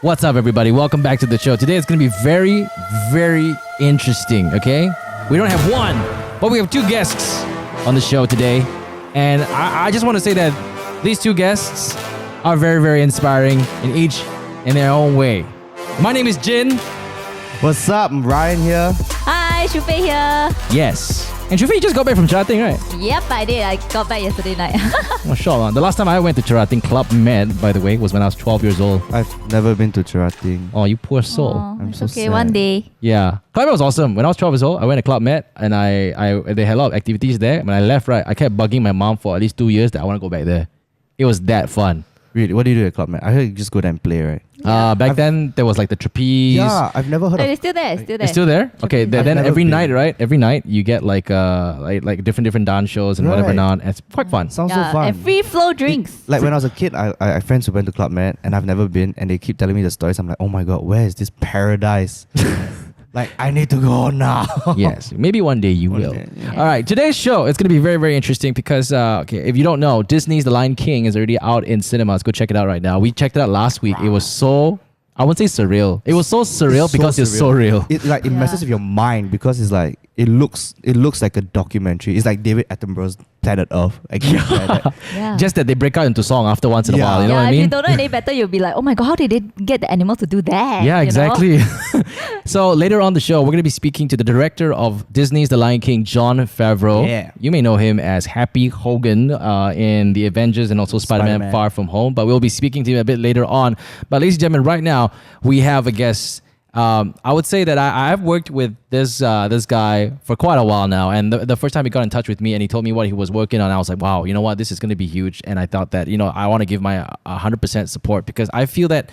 What's up, everybody? Welcome back to the show. Today it's going to be very, very interesting, okay? We don't have one, but we have two guests on the show today. And I just want to say that these two guests are very, very inspiring in their own way. My name is Jin. What's up? I'm Ryan here. Hi, Shufe here. Yes. And Shufi, you just got back from Cherating, right? Yep, I did. I got back yesterday night. Oh, sure. The last time I went to Cherating Club Med, by the way, was when I was 12 years old. I've never been to Cherating. Oh, you poor soul. I'm It's so okay, sad. one day. Yeah. Club Med was awesome. When I was 12 years old, I went to Club Med and they had a lot of activities there. When I left, right, I kept bugging my mom for at least 2 years that I want to go back there. It was that fun. Really? What do you do at Club Med? I heard you just go there and play, right? Back then, there was like the trapeze. Yeah, I've never heard of It's still there. It's still there. It's still there? Okay, I've then never every been. night, right? Every night you get like different dance shows and whatever Right. not. It's quite fun. Sounds so fun. And free flow drinks. Like when I was a kid, I have friends who went to Club Med and I've never been, and they keep telling me the stories. I'm like, oh my god, where is this paradise? Like, I need to go now. Yes, maybe one day you One will. day, yeah. All right, today's show it's going to be very, very interesting because if you don't know, Disney's The Lion King is already out in cinemas. Go check it out right now. We checked it out last week. It was so, I wouldn't say surreal. It was so surreal It's so because it's so real. It messes with your mind because it's like it looks like a documentary. It's like David Attenborough's Planet Earth. Again, like that. Yeah. Just that they break out into song after once in a Yeah. while. You know yeah, what I if you mean? don't know any better, you'll be like, oh my god, how did they get the animals to do that? Yeah, You know? exactly. So later on the show, we're going to be speaking to the director of Disney's The Lion King, Jon Favreau. Yeah. You may know him as Happy Hogan in The Avengers and also Spider-Man Spider-Man. Far From Home. But we'll be speaking to him a bit later on. But ladies and gentlemen, right now, we have a guest. I would say that I've worked with this guy for quite a while now. And the first time he got in touch with me and he told me what he was working on, I was like, wow, you know what? This is going to be huge. And I thought that, I want to give my 100% support because I feel that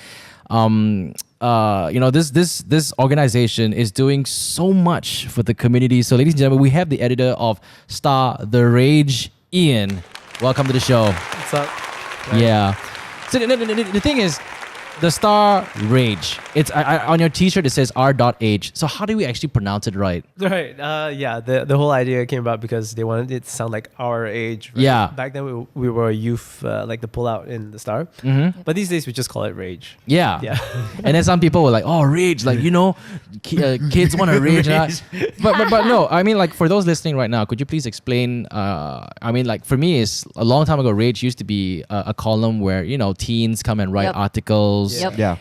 this organization is doing so much for the community. So, ladies and gentlemen, we have the editor of Star, R.Age, Ian. Welcome to the show. What's up? Yeah. So the thing is, the Star, R.Age. It's on your T-shirt. It says R.Age. So how do we actually pronounce it right? Right. Yeah. The whole idea came about because they wanted it to sound like our age. Right? Yeah. Back then we were a youth, like the pullout in the Star. Mm-hmm. But these days we just call it Rage. Yeah. Yeah. And then some people were like, "Oh, rage!" Like kids want to rage. But no. I mean, like for those listening right now, could you please explain? For me, it's a long time ago. Rage used to be a column where teens come and write Yep. articles. Yep. Yeah.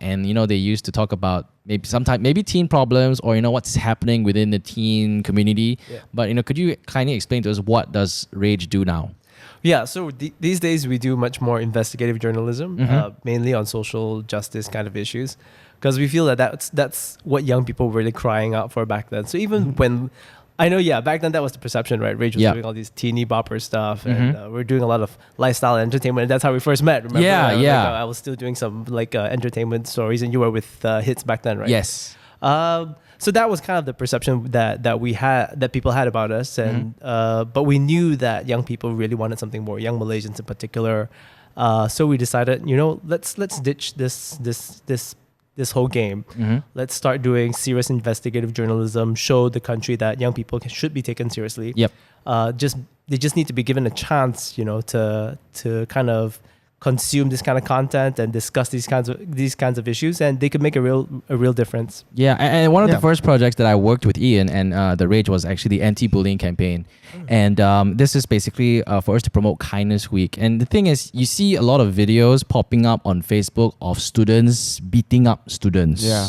And they used to talk about maybe teen problems or what's happening within the teen community. Yeah. But could you kindly explain to us what does Rage do now? Yeah. So these days we do much more investigative journalism, mainly on social justice kind of issues, because we feel that that's what young people were really crying out for back then. So even when I know, back then that was the perception, right? Rage was doing all these teeny bopper stuff, and we're doing a lot of lifestyle entertainment. And that's how we first met. Remember? Yeah. I was still doing some entertainment stories, and you were with Hits back then, right? Yes. So that was kind of the perception that we had, that people had about us, and but we knew that young people really wanted something more, young Malaysians in particular. So we decided, let's ditch this whole game. Let's start doing serious investigative journalism, show the country that young people should be taken seriously. Yep. They just need to be given a chance, to kind of consume this kind of content and discuss these kinds of issues, and they could make a real difference. Yeah, and one of the first projects that I worked with Ian and the Rage was actually the anti-bullying campaign. And this is basically for us to promote Kindness Week. And the thing is, you see a lot of videos popping up on Facebook of students beating up students. Yeah.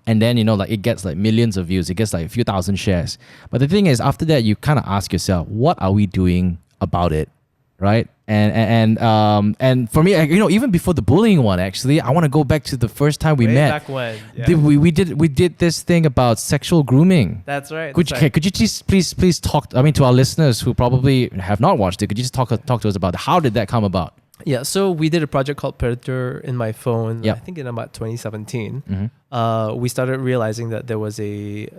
And then, it gets like millions of views. It gets like a few thousand shares. But the thing is, after that, you kind of ask yourself, what are we doing about it? Right? And for me, even before the bullying one, actually, I want to go back to the first time we Way met. back when, yeah. We did this thing about sexual grooming. That's right. Could you just please talk? To our listeners who probably have not watched it, could you just talk to us about how did that come about? Yeah, so we did a project called Predator in My Phone, Yep. I think in about 2017. we started realizing that there was we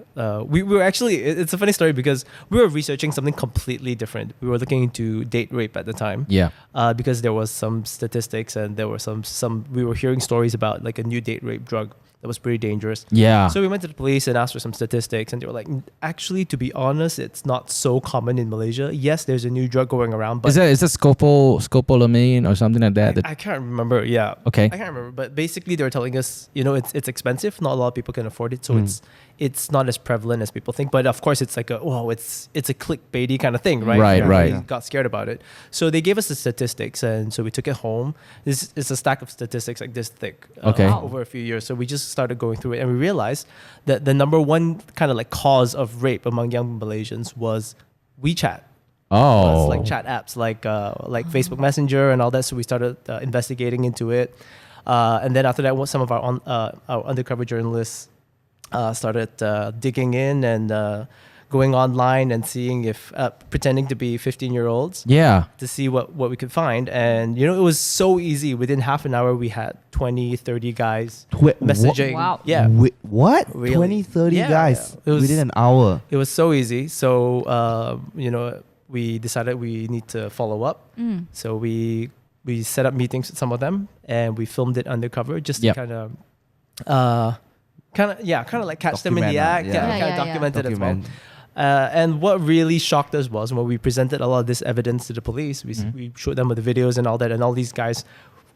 were actually, it's a funny story because we were researching something completely different. We were looking into date rape at the time. Yeah. Because there was some statistics and there were some we were hearing stories about like a new date rape drug that was pretty dangerous. Yeah. So we went to the police and asked for some statistics, and they were like, actually, to be honest, it's not so common in Malaysia. Yes, there's a new drug going around, but is that scopolamine or something like that? I can't remember. Yeah. Okay. I can't remember. But basically, they were telling us, it's expensive. Not a lot of people can afford it. So it's not as prevalent as people think. But of course, it's like it's a clickbaity kind of thing, right? Right, right. We got scared about it. So they gave us the statistics, and so we took it home. This is a stack of statistics like this thick Okay. over a few years. So we just started going through it, and we realized that the number one kind of like cause of rape among young Malaysians was WeChat. Oh. Like chat apps, like Facebook Messenger and all that. So we started investigating into it, and then after that, some of our undercover journalists started digging in and going online and seeing if pretending to be 15-year-olds Yeah. to see what we could find. And it was so easy. Within half an hour, we had 20, 30 guys messaging. Wow. Yeah. What? Really? 20, 30 Yeah, guys yeah. It was- within an hour. It was so easy. So we decided we need to follow up. So we set up meetings with some of them, and we filmed it undercover just to Yep. kind of like catch them in the Document, act, yeah. kind Yeah, of yeah, document it as well. Document. And what really shocked us was when we presented a lot of this evidence to the police, we showed them with the videos and all that, and all these guys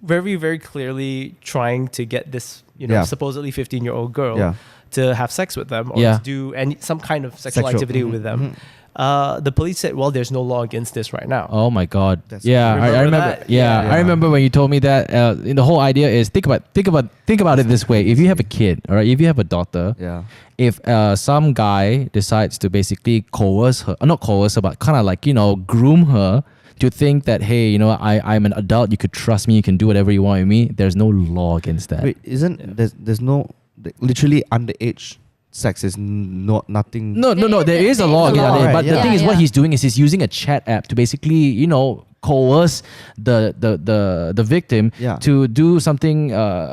very, very clearly trying to get this, Yeah. supposedly 15-year-old girl Yeah. to have sex with them or Yeah. to do some kind of sexual activity with them. Mhm. The police said, well, there's no law against this right now. Oh my God! That's Yeah, crazy. I Remember remember. that? Yeah, Yeah. I remember when you told me that. The whole idea is think about it this way: if you have a kid, all right, if you have a daughter, Yeah. if some guy decides to basically coerce her, not coerce her, but kind of like groom her to think that hey, I'm an adult, you could trust me, you can do whatever you want with me. There's no law against that. Wait, there's no literally underage sex is not nothing. No, there is a law against law. that. But Right, the yeah. thing is, what Yeah. he's doing is he's using a chat app to basically, coerce the victim Yeah. to do something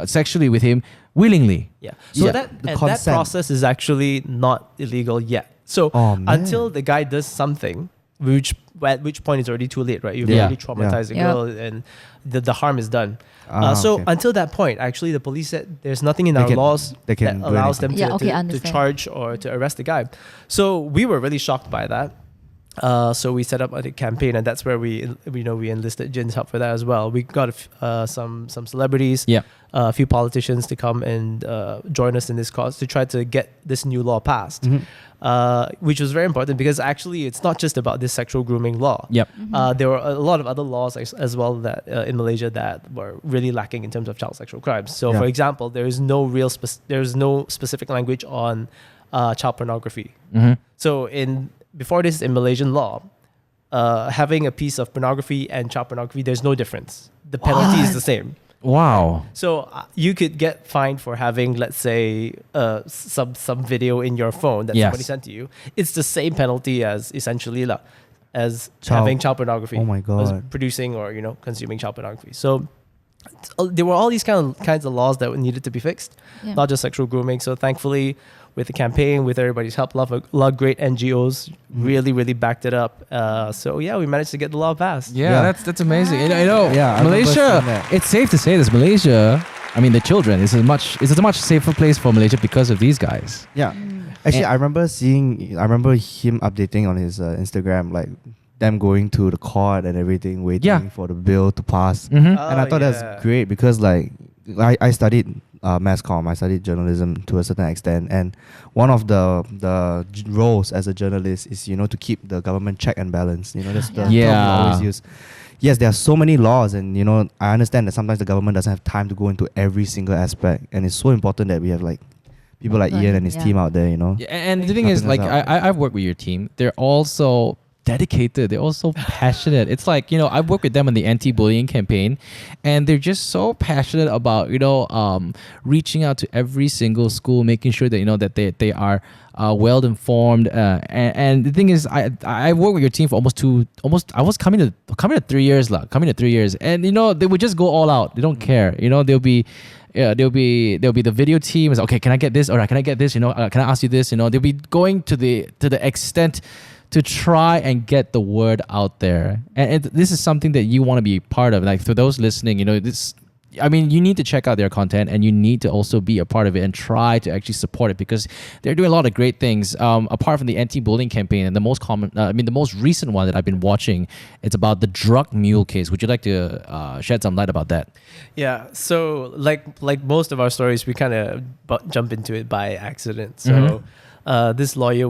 sexually with him willingly. Yeah. So Yeah, that the and that consent. process is actually not illegal yet. So Oh, man. until the guy does something, at which point it's already too late, right? You've Yeah. already traumatized the Yeah. girl, and the harm is done. Okay. Until that point, actually, the police said there's nothing in They our can- laws they can that do allows anything. them Yeah, okay, to understand. charge or to arrest the guy. So we were really shocked by that. So we set up a campaign, and that's where we enlisted Jin's help for that as well. We got some celebrities, Yeah. a few politicians to come and join us in this cause to try to get this new law passed, which was very important because actually it's not just about this sexual grooming law. Yep. There were a lot of other laws as well that in Malaysia that were really lacking in terms of child sexual crimes. So, Yeah. for example, there is no specific language on child pornography. Mm-hmm. So before this in Malaysian law, having a piece of pornography and child pornography, there's no difference. The penalty is the same. Wow. So you could get fined for having, let's say, some video in your phone that Yes. somebody sent to you. It's the same penalty as essentially as Child- having child pornography. Oh my As God. producing or consuming child pornography. So there were all these kinds of laws that needed to be fixed, Yeah. not just sexual grooming. So thankfully, with the campaign, with everybody's help, a lot of great NGOs really, really backed it up. So yeah, we managed to get the law passed. Yeah, Yeah. that's amazing. I know. Yeah, I remember Malaysia. seeing that. It's safe to say this. Malaysia. I mean, the children is a much safer place for Malaysia because of these guys. Yeah. Actually, I remember him updating on his Instagram, like them going to the court and everything, waiting Yeah. for the bill to pass. Mm-hmm. And I thought yeah. that's great because like I studied mass comm, I studied journalism to a certain extent, and one of the roles as a journalist is to keep the government check and balance. That's the term we Yeah. always use. Yes, there are so many laws, and I understand that sometimes the government doesn't have time to go into every single aspect, and it's so important that we have like people like Like, Ian and his yeah. team out there. Yeah, and the thing is, Helping like, us out. I've worked with your team. They're also dedicated. They're all so passionate. It's like, I've worked with them on the anti-bullying campaign, and they're just so passionate about, reaching out to every single school, making sure that, that they are well informed. And the thing is, I worked with your team for I was coming to 3 years, and they would just go all out. They don't care. They'll be the video team is okay. Can I get this? All right, can I get this? Can I ask you this? They'll be going to the extent to try and get the word out there. And this is something that you want to be part of. Like, for those listening, you need to check out their content, and you need to also be a part of it and try to actually support it, because they're doing a lot of great things. Apart from the anti-bullying campaign, and the most recent one that I've been watching, it's about the drug mule case. Would you like to shed some light about that? Yeah. So like most of our stories, we kind of jump into it by accident. So this lawyer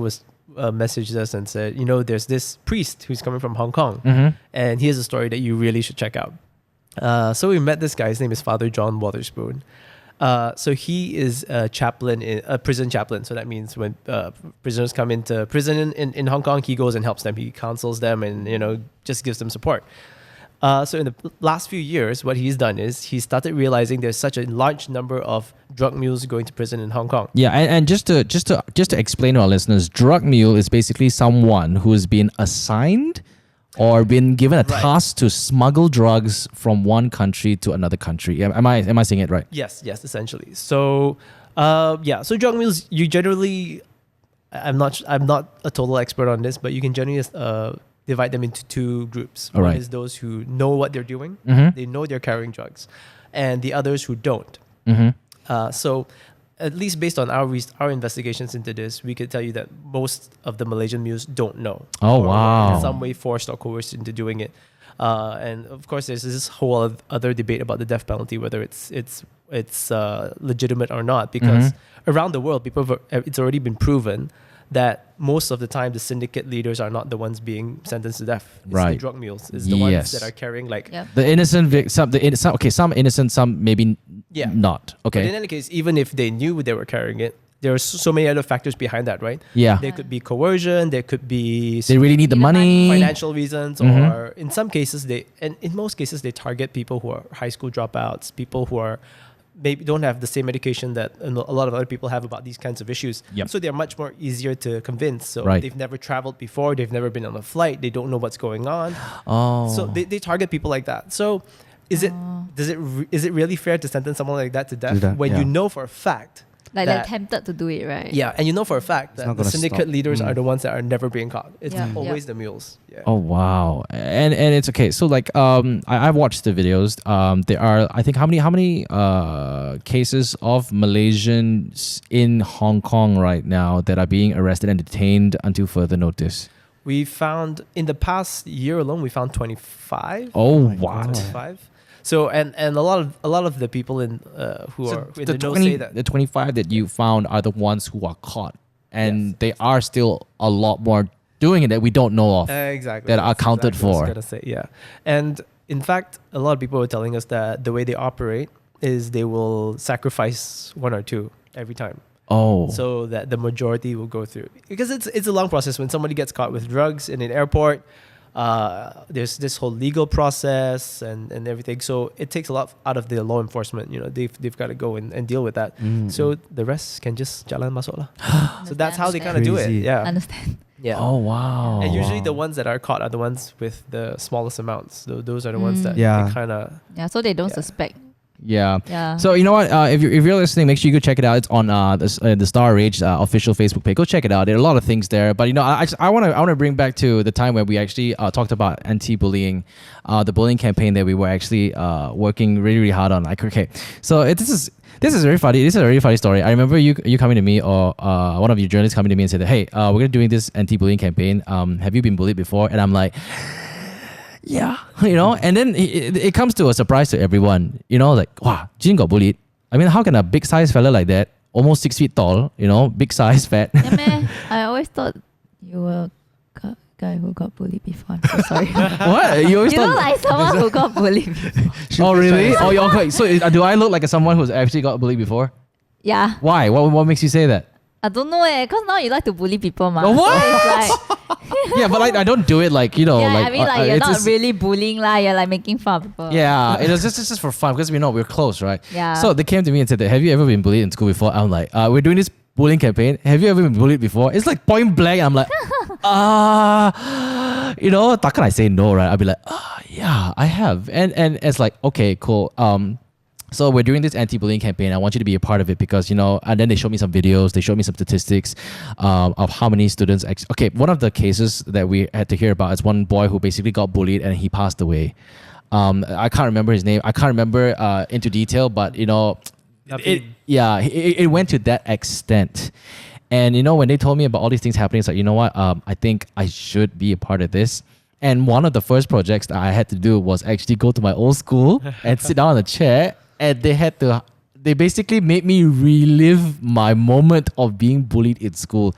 messaged us and said, there's this priest who's coming from Hong Kong, and here's a story that you really should check out. So we met this guy. His name is Father John Wotherspoon. So he is a prison chaplain. So that means when prisoners come into prison in Hong Kong, he goes and helps them. He counsels them and just gives them support. So in the last few years, what he's done is he started realizing there's such a large number of drug mules going to prison in Hong Kong. Yeah, and just to explain to our listeners, drug mule is basically someone who's been assigned or been given a task to smuggle drugs from one country to another country. Am I saying it right? Yes, essentially. So so drug mules, you generally, I'm not a total expert on this, but you can generally divide them into two groups. All right. One is those who know what they're doing, they know they're carrying drugs, and the others who don't. So at least based on our investigations into this, we could tell you that most of the Malaysian mules don't know. Oh, or wow. in some way forced or coerced into doing it. And of course, there's this whole other debate about the death penalty, whether it's legitimate or not, because around the world, it's already been proven that most of the time the syndicate leaders are not the ones being sentenced to death. It's the drug mules. It's the ones that are carrying the innocent some innocent, some maybe not. Okay. But in any case, even if they knew they were carrying it, there are so many other factors behind that, right? Yeah. There could be coercion, there could be They really need the money. financial reasons, or in some cases in most cases they target people who are high school dropouts, people who are maybe don't have the same education that a lot of other people have about these kinds of issues. Yep. So they're much more easier to convince. So Right. they've never traveled before, they've never been on a flight, they don't know what's going on. Oh. So they target people like that. So is it really fair to sentence someone like that to death when you know for a fact Like that- they're tempted to do it, right? yeah, and you know for a fact that not the gonna syndicate stop. leaders are the ones that are never being caught. It's Yeah. always the mules. Yeah. Oh wow, and it's okay. So I've watched the videos. There are, I think, how many cases of Malaysians in Hong Kong right now that are being arrested and detained until further notice? We found in the past year alone, we found 25. Oh wow. 25. So and a lot of the people in who are in the know say that the 25 that you found are the ones who are caught, and they are still a lot more doing it that we don't know of. exactly that are That's accounted exactly what I was for. gonna say, yeah. And in fact, a lot of people were telling us that the way they operate is they will sacrifice one or two every time, Oh, so that the majority will go through, because it's a long process. When somebody gets caught with drugs in an airport, there's this whole legal process and everything, so it takes a lot out of the law enforcement. They've got to go and deal with that. So the rest can just jalan masuk lah. So that's how they kind of do it. Crazy. Yeah. Understand. Yeah. oh wow. And usually the ones that are caught are the ones with the smallest amounts. So those are the ones that Yeah. kind of. Yeah, so they don't Yeah. suspect. Yeah. Yeah. So you know what? If you're listening, make sure you go check it out. It's on the R.Age official Facebook page. Go check it out. There are a lot of things there. But I want to bring back to the time where we actually talked about anti-bullying, the bullying campaign that we were actually working really, really hard on. Like, okay, so this is very funny. This is a really funny story. I remember you coming to me, or one of your journalists coming to me and said, "Hey, we're gonna doing this anti-bullying campaign. Have you been bullied before?" And I'm like, yeah, and then it comes to a surprise to everyone, like, wow, Jin got bullied. I mean, how can a big size fella like that, almost 6 feet tall, big size, fat? Yeah, man. I always thought you were a guy who got bullied before. I'm so sorry. What? You always You look thought? like someone who got bullied before. Oh, really? Oh, yeah, okay. So do I look like someone who's actually got bullied before? Yeah. Why? What makes you say that? I don't know because now you like to bully people, ma. What? So it's like, Yeah, but like I don't do it like, you know, yeah, like I mean, like you're it's not just- really bullying, lah. You're like making fun of people. Yeah, it was just for fun because we know we're close, right? Yeah. So they came to me and said, that, "Have you ever been bullied in school before?" I'm like, "We're doing this bullying campaign. Have you ever been bullied before?" It's like point blank. I'm like, you know, how can I say no, right? I'll be like, yeah, I have, and it's like, okay, cool. So we're doing this anti-bullying campaign. I want you to be a part of it because, you know, and then they showed me some videos. They showed me some statistics of how many students. Okay, one of the cases that we had to hear about is one boy who basically got bullied and he passed away. I can't remember his name. I can't remember into detail, but, you know, it went to that extent. And, you know, when they told me about all these things happening, it's like, you know what? I think I should be a part of this. And one of the first projects that I had to do was actually go to my old school and sit down on a chair. And they basically made me relive my moment of being bullied in school.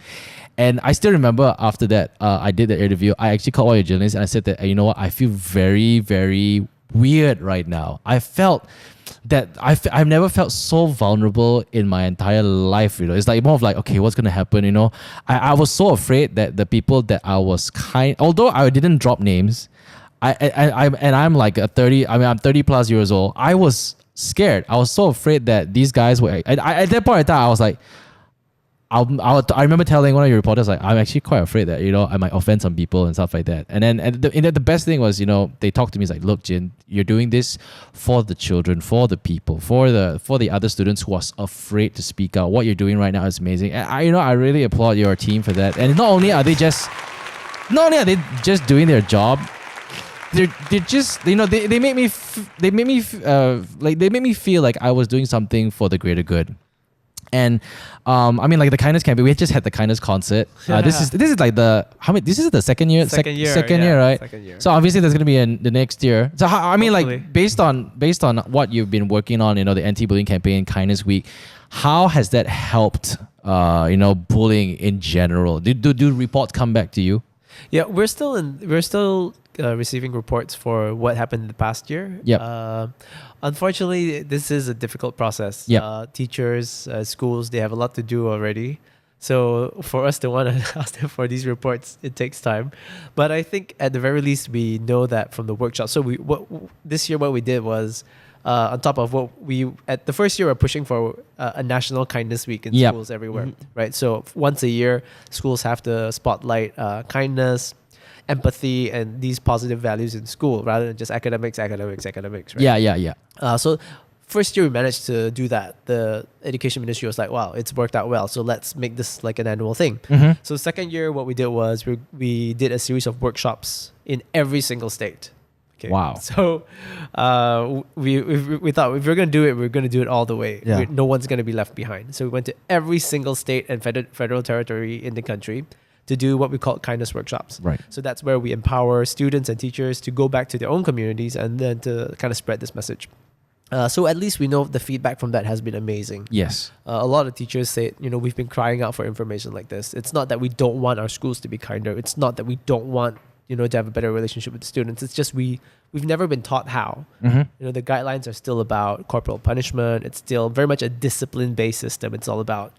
And I still remember after that, I did the interview. I actually called all your journalists and I said that, you know what, I feel very, very weird right now. I felt that I've never felt so vulnerable in my entire life. You know, it's like more of like, okay, what's gonna happen? You know, I was so afraid that the people that I was although I didn't drop names, I'm like I'm 30 plus years old. I was scared. I was so afraid that these guys were. At that point in time, I was like, I remember telling one of your reporters, like, I'm actually quite afraid that, you know, I might offend some people and stuff like that. And then the best thing was, you know, they talked to me, it's like, look, Jin, you're doing this for the children, for the people, for the other students who was afraid to speak out. What you're doing right now is amazing. And I really applaud your team for that. And not only are they just doing their job, they're just, you know, they made me feel like I was doing something for the greater good. And I mean, like the kindness campaign, we just had the kindness concert. This is like this is the second year, Second year, right? second year. So obviously there's gonna be in the next year. So I mean, Hopefully. like based on what you've been working on, you know, the anti-bullying campaign, Kindness Week, how has that helped, you know, bullying in general? Do reports come back to you? Yeah, we're still receiving reports for what happened in the past year. Yep. Unfortunately, this is a difficult process. Yep. Teachers, schools, they have a lot to do already. So for us to want to ask them for these reports, it takes time. But I think at the very least, we know that from the workshop. So this year, what we did was, on top of what at the first year, we're pushing for a national kindness week in Yep. schools everywhere, right? So once a year, schools have to spotlight kindness, empathy, and these positive values in school rather than just academics, right? Yeah. So first year we managed to do that. The education ministry was like, wow, it's worked out well. So let's make this like an annual thing. Mm-hmm. So second year, what we did was we did a series of workshops in every single state. Okay. Wow. So we thought if we're going to do it, we're going to do it all the way. Yeah. No one's going to be left behind. So we went to every single state and federal territory in the country to do what we call kindness workshops. Right. So that's where we empower students and teachers to go back to their own communities and then to kind of spread this message. So at least we know the feedback from that has been amazing. Yes. A lot of teachers say, you know, we've been crying out for information like this. It's not that we don't want our schools to be kinder. It's not that we don't want, you know, to have a better relationship with the students. It's just we've never been taught how. Mm-hmm. You know, the guidelines are still about corporal punishment. It's still very much a discipline-based system. It's all about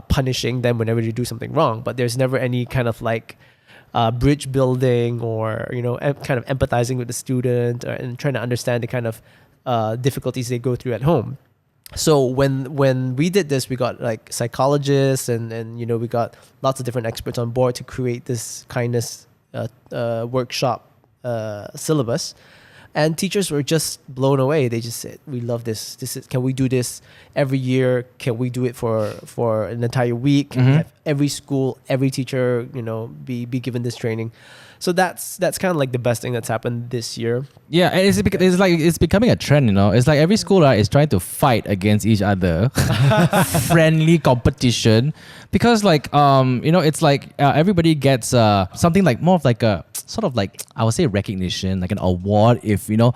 punishing them whenever they do something wrong. But there's never any kind of like bridge building or, you know, kind of empathizing with the student and trying to understand the kind of difficulties they go through at home. So when we did this, we got like psychologists and you know, we got lots of different experts on board to create this kindness workshop syllabus. And teachers were just blown away. They just said, "We love this. Can we do this every year? Can we do it for an entire week? Can we have every school, every teacher, you know, be given this training?" So that's kind of like the best thing that's happened this year. Yeah, and it's becoming a trend, you know. It's like every school, right, is trying to fight against each other, friendly competition, because like you know, it's like everybody gets something like more of like a sort of like, I would say, recognition, like an award if, you know,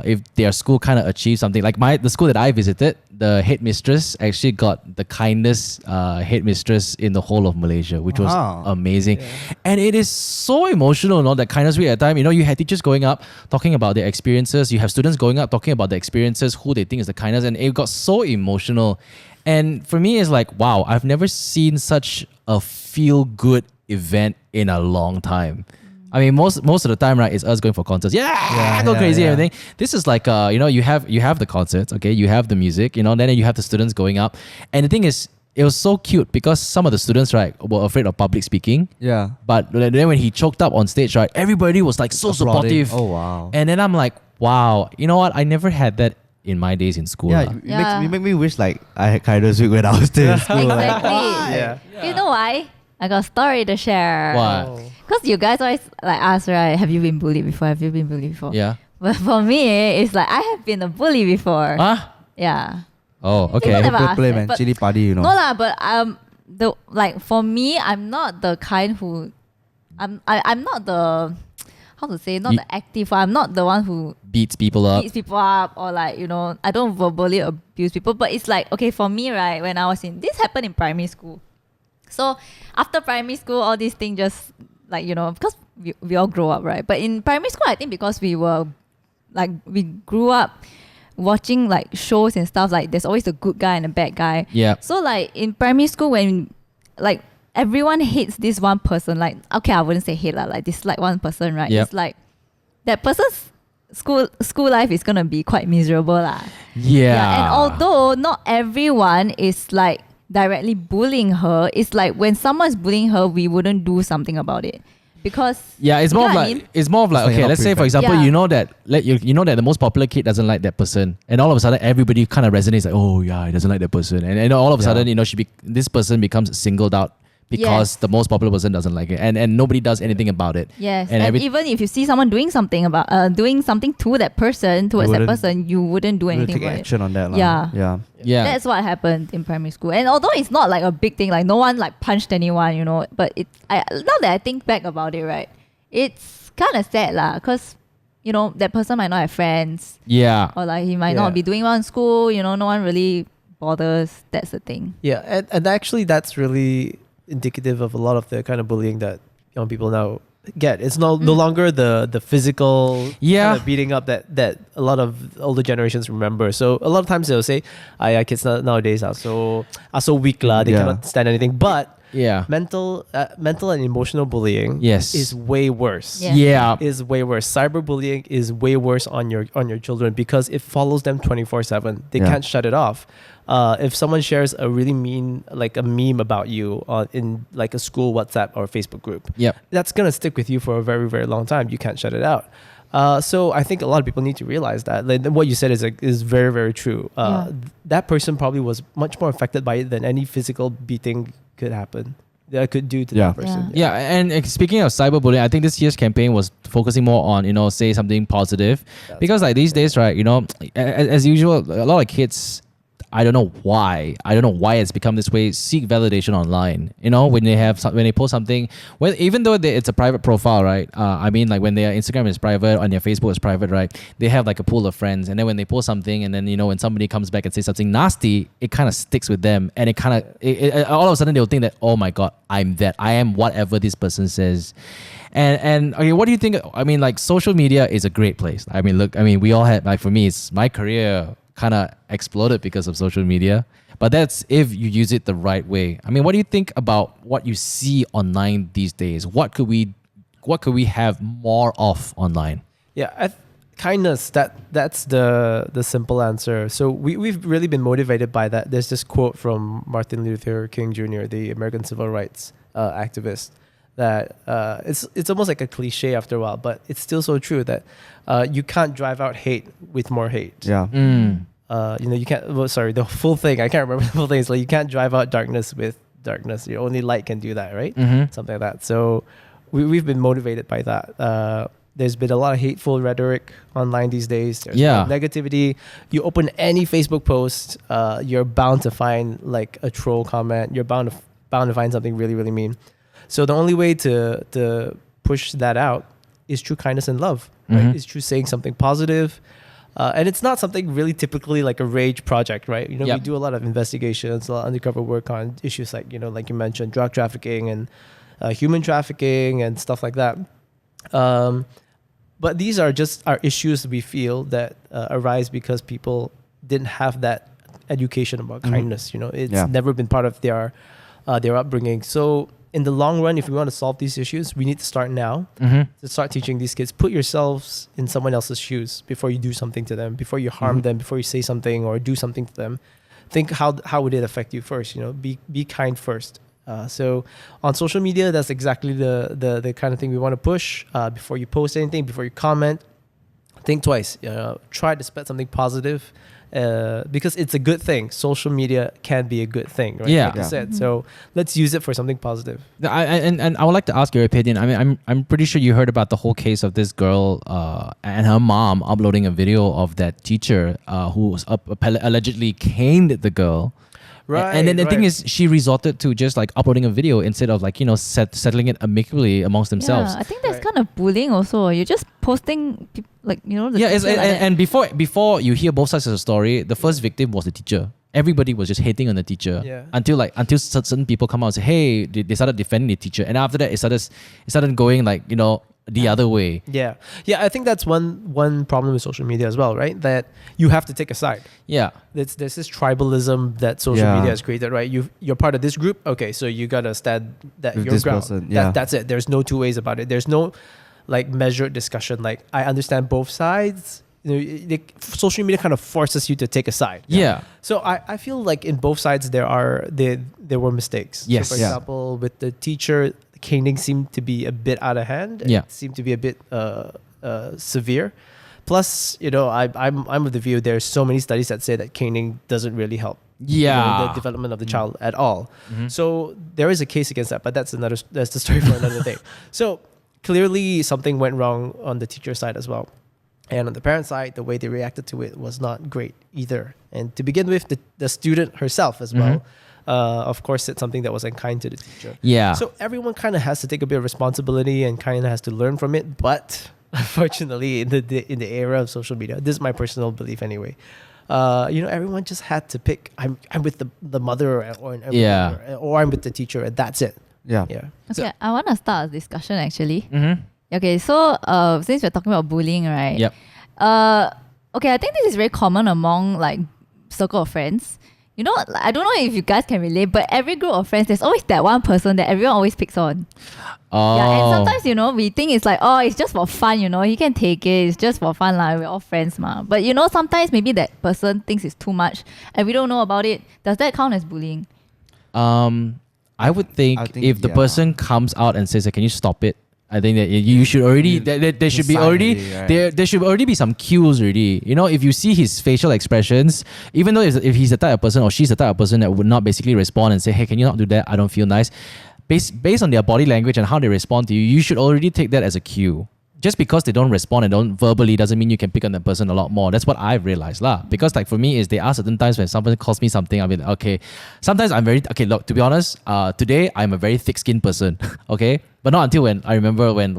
if their school kind of achieves something. Like the school that I visited, the headmistress actually got the kindest headmistress in the whole of Malaysia, which was amazing. Yeah. And it is so emotional, you know, that kindness week at a time. You know, you had teachers going up talking about their experiences. You have students going up talking about the experiences, who they think is the kindness, and it got so emotional. And for me, it's like, wow, I've never seen such a feel good event in a long time. I mean, most of the time, right, it's us going for concerts. Yeah, go crazy, yeah. everything. This is like, you have the concerts, okay, you have the music, then you have the students going up, and the thing is, it was so cute because some of the students, right, were afraid of public speaking. Yeah. But then when he choked up on stage, right, everybody was like so Applauding. supportive. Oh, wow. And then I'm like, wow, you know what? I never had that in my days in school. Yeah, lah. you make me wish like I had Kaido's week when I was still in school. like, Exactly. Yeah. You know why? I got a story to share. What? Because you guys always like ask, right? Have you been bullied before? Have you been bullied before? Yeah. But for me, it's like I have been a bully before. Huh? Yeah. Oh, okay. People never ask play, that, man. but- Chili party, you know. No lah, but for me, I'm not the kind who, I'm not the, how to say, not You- the active one. I'm not the one who Beats people up. beats people up or like, I don't verbally abuse people. But it's like, okay, for me, right, when I was this happened in primary school. So after primary school, all these things just like, because we all grow up, right? But in primary school, I think because we grew up watching like shows and stuff, like there's always a good guy and a bad guy. Yeah. So like in primary school, when like everyone hates this one person, like, okay, I wouldn't say hate lah, like dislike one person, right? Yep. It's like that person's school life is gonna be quite miserable lah. Yeah. And although not everyone is like directly bullying her, it's like when someone's bullying her, we wouldn't do something about it. Because Yeah, it's you more know of what I like mean? it's more of like, It's like okay, not let's say for prevent. example, Yeah. you know that the most popular kid doesn't like that person, and all of a sudden everybody kind of resonates like, oh yeah, he doesn't like that person, and all of a Yeah. sudden this person becomes singled out because Yes. the most popular person doesn't like it, and nobody does anything about it. Yes, And and, every- even if you see someone doing something to that person, towards that wouldn't- person, you wouldn't do We'll anything take about it. action on that. lah. Yeah. Yeah. Yeah. That's what happened in primary school. And although it's not like a big thing, like no one like punched anyone, but now that I think back about it, right, it's kind of sad lah, because that person might not have friends, yeah. or like he might Yeah. not be doing well in school. No one really bothers. That's the thing. Yeah, and actually that's really indicative of a lot of the kind of bullying that young people now get. It's no longer the physical Yeah. kind of beating up that a lot of older generations remember. So a lot of times they'll say, kids nowadays are so weak lah, they Yeah. cannot stand anything. But Yeah. mental and emotional bullying Yes. is way worse. Yeah. Yeah. Is way worse. Cyberbullying is way worse on your children because it follows them 24/7. They Yeah. can't shut it off. If someone shares a really mean, like a meme about you in like a school WhatsApp or Facebook group, Yep. that's gonna stick with you for a very, very long time. You can't shut it out. So I think a lot of people need to realize that. Like, what you said is very, very true. Yeah. That person probably was much more affected by it than any physical beating could happen. That could do to Yeah. that person. Yeah, and speaking of cyberbullying, I think this year's campaign was focusing more on, say something positive. That's Because like these days, right, as usual, a lot of kids, I don't know why it's become this way, seek validation online. When they post something, even though it's a private profile, right? I mean, like when their Instagram is private and their Facebook is private, right? They have like a pool of friends, and then when they post something, and then when somebody comes back and says something nasty, it kind of sticks with them, and it kind of all of a sudden they'll think that, oh my god, I am whatever this person says. And okay, what do you think? I mean, like social media is a great place. I mean, look, we all had, like for me, it's my career kind of exploded because of social media, but that's if you use it the right way. What do you think about what you see online these days? What could we have more of online? Yeah, kindness. That's the simple answer. So we've really been motivated by that. There's this quote from Martin Luther King Jr., the American civil rights activist, that it's almost like a cliche after a while, but it's still so true that you can't drive out hate with more hate. Yeah. You can't. Well, sorry, the full thing. I can't remember the full thing. It's like you can't drive out darkness with darkness. Only light can do that, right? Mm-hmm. Something like that. So we've been motivated by that. There's been a lot of hateful rhetoric online these days. There's Yeah. negativity. You open any Facebook post, you're bound to find like a troll comment. You're bound to find something really, really mean. So the only way to push that out is through kindness and love. Right? Mhm. It's through saying something positive. And it's not something really typically like a R.Age project, right? Yep. We do a lot of investigations, a lot of undercover work on issues like, like you mentioned, drug trafficking and human trafficking and stuff like that. But these are just our issues we feel that arise because people didn't have that education, about Mhm. kindness. You know, it's Yeah. never been part of their upbringing. So in the long run, if we want to solve these issues, we need to start now. Mm-hmm. To start teaching these kids, put yourselves in someone else's shoes before you do something to them, before you harm Mhm. them, before you say something or do something to them. Think how would it affect you first? You know, be kind first. So on social media, that's exactly the kind of thing we want to push. Before you post anything, before you comment, think twice. Try to spread something positive. Because it's a good thing. Social media can be a good thing, right? Yeah. Like you Yeah. said. So let's use it for something positive. And I would like to ask your opinion. I mean, I'm pretty sure you heard about the whole case of this girl and her mom uploading a video of that teacher who was allegedly caned the girl. And then the thing is, she resorted to just like uploading a video instead of like, settling it amicably amongst themselves. Yeah, I think that's Right. kind of bullying also. You're just posting, the Yeah, teacher like that. and before you hear both sides of the story, the first victim was the teacher. Everybody was just hating on the teacher until certain people come out and say, hey, they started defending the teacher, and after that it started going like the other way. Yeah. I think that's one problem with social media as well, right? That you have to take a side. Yeah, There's this tribalism that social Yeah. media has created, right? You're part of this group, okay, so you gotta stand that With your this ground. person, yeah. That's it. There's no two ways about it. There's no like measured discussion. Like I understand both sides. Social media kind of forces you to take a side. yeah. So I feel like in both sides there were mistakes. Yes. So for Yeah. example, with the teacher, caning seemed to be a bit out of hand. Yeah. It seemed to be a bit severe. Plus, I'm of the view there's so many studies that say that caning doesn't really help. Yeah. The development of the child at all. Mhm. So there is a case against that, but that's the story for another day. So clearly something went wrong on the teacher side as well. And on the parent side, the way they reacted to it was not great either. And to begin with, the student herself as well, of course, said something that was unkind to the teacher. Yeah. So everyone kind of has to take a bit of responsibility and kind of has to learn from it. But unfortunately, in the era of social media, this is my personal belief anyway. Everyone just had to pick. I'm with the mother or I'm with the teacher, and that's it. Yeah. Yeah. Okay, I want to start a discussion actually. Mm-hmm. Okay, so since we're talking about bullying, right? Yep. Okay, I think this is very common among like circle of friends. I don't know if you guys can relate, but every group of friends, there's always that one person that everyone always picks on. Oh. Yeah, and sometimes, we think it's like, oh, it's just for fun, he can take it, it's just for fun, like we're all friends, ma. But sometimes maybe that person thinks it's too much and we don't know about it. Does that count as bullying? I would think, I think, if the yeah. person comes out and says, "Can you stop it?" I think that you should already there should be decide already already, right? there should already be some cues already. If you see his facial expressions, even though if he's the type of person or she's the type of person that would not basically respond and say, "Hey, can you not do that? I don't feel nice." Based on their body language and how they respond to you, you should already take that as a cue. Just because they don't respond and don't verbally doesn't mean you can pick on that person a lot more. That's what I've realized lah. Because like for me is there are certain times when someone calls me something, I'll be like, okay. Sometimes I'm very okay. Look, to be honest, today I'm a very thick-skinned person. Okay, but not until when I remember when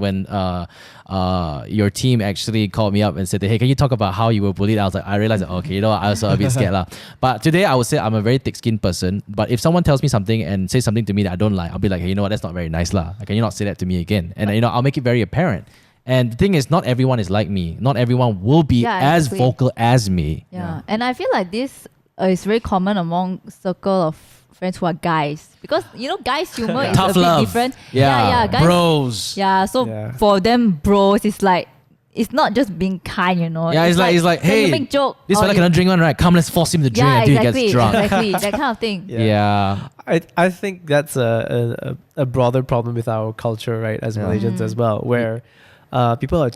your team actually called me up and said, hey, can you talk about how you were bullied? I was like, I realized that, okay, I was a bit scared lah. But today I would say I'm a very thick-skinned person. But if someone tells me something and says something to me that I don't like, I'll be like, hey, you know what? That's not very nice lah. Can you not say that to me again? And I'll make it very apparent. And the thing is, not everyone is like me. Not everyone will be as exactly. vocal as me. Yeah. And I feel like this is very common among circle of friends who are guys. Because, guys' humor is Tough a love. bit different. Yeah, guys, bros. Yeah, so Yeah. for them, bros, it's like, it's not just being kind, Yeah, it's like when hey, you make joke. this or fella you- cannot drink one, right? Come, let's force him to drink until exactly, he gets drunk. exactly, that kind of thing. Yeah. I think that's a broader problem with our culture, right, as Yeah. Malaysians as well, where people are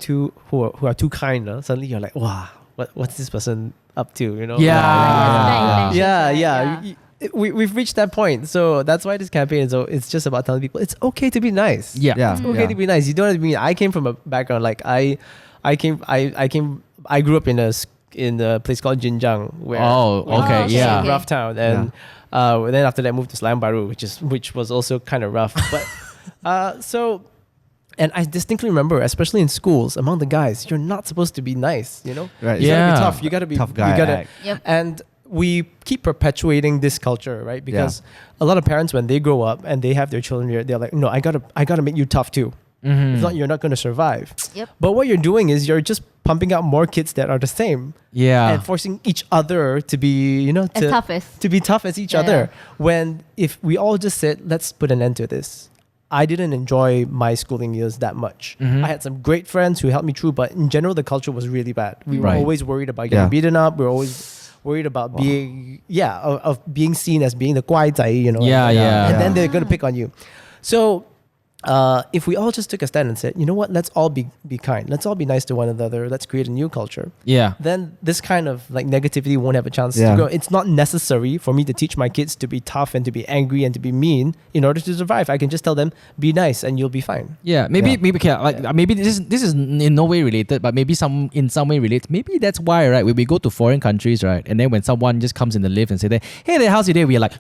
who are too kind. Suddenly you're like, wow, what's this person up to? Yeah. Yeah. We've reached that point, so that's why this campaign is. It's just about telling people it's okay to be nice. Yeah. Yeah. It's okay to be nice. You don't have to be. I came from a background like I grew up in a place called Jinjang, where Oh, okay, which is yeah. a rough town, and then after that moved to Selayang Baru, which was also kind of rough. But and I distinctly remember, especially in schools, among the guys, you're not supposed to be nice. Right. You gotta Yeah. be tough. You gotta be Tough guy You gotta, act. Yep. and we keep perpetuating this culture, right? Because a lot of parents, when they grow up and they have their children here, they're like, no, I gotta make you tough too. If not, you're not going to survive. Yep. But what you're doing is you're just pumping out more kids that are the same Yeah. and forcing each other to be, As tough as. to be tough as each Yeah. other. When if we all just said, let's put an end to this. I didn't enjoy my schooling years that much. Mhm. I had some great friends who helped me through, but in general, the culture was really bad. We were Right. always worried about getting Yeah. beaten up. We were always worried about being, of being seen as being the 乖仔, you know. Yeah, and, yeah. And then they're going to pick on you. So if we all just took a stand and said, you know what, let's all be kind. Let's all be nice to one another. Let's create a new culture. Yeah. Then this kind of like negativity won't have a chance Yeah. to go. It's not necessary for me to teach my kids to be tough and to be angry and to be mean in order to survive. I can just tell them, be nice and you'll be fine. Yeah, maybe Yeah. maybe maybe this is in no way related, but maybe in some way related. Maybe that's why, right? When we go to foreign countries, right, and then when someone just comes in the lift and say that, hey there, how's your day? We're like,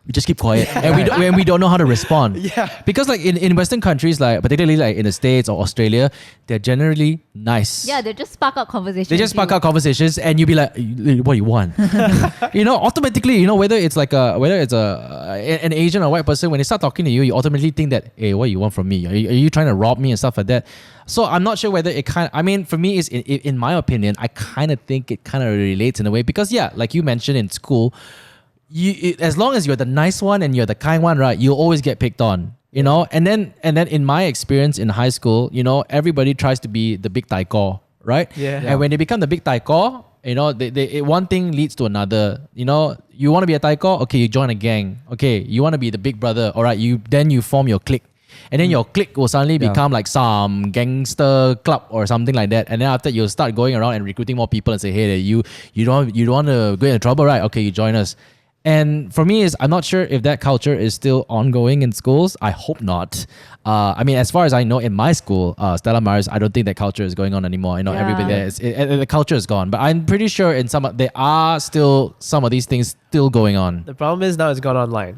we just keep quiet, and we don't know how to respond. Yeah. Because like in Western countries, like particularly like in the States or Australia, they're generally nice. Yeah, they just spark out conversations. They just spark out conversations, and you be like, "What do you want?" Automatically, whether it's an Asian or white person, when they start talking to you, you automatically think that, "Hey, what do you want from me? Are you trying to rob me and stuff like that?" So I'm not sure whether it for me, is in my opinion, I kind of think it kind of relates in a way because like you mentioned in school, as long as you're the nice one and you're the kind one, right, you'll always get picked on. And then in my experience in high school, everybody tries to be the big taiko, right? Yeah. And when they become the big taiko, one thing leads to another. You want to be a taiko, okay, you join a gang. Okay, you want to be the big brother, all right, you form your clique. And then your clique will suddenly become like some gangster club or something like that. And then after you'll start going around and recruiting more people and say, hey, you don't want to go into trouble, right? Okay, you join us. And for me, I'm not sure if that culture is still ongoing in schools. I hope not. As far as I know, in my school, Stella Maris, I don't think that culture is going on anymore. Everybody there the culture is gone. But I'm pretty sure there are still some of these things still going on. The problem is now it's gone online.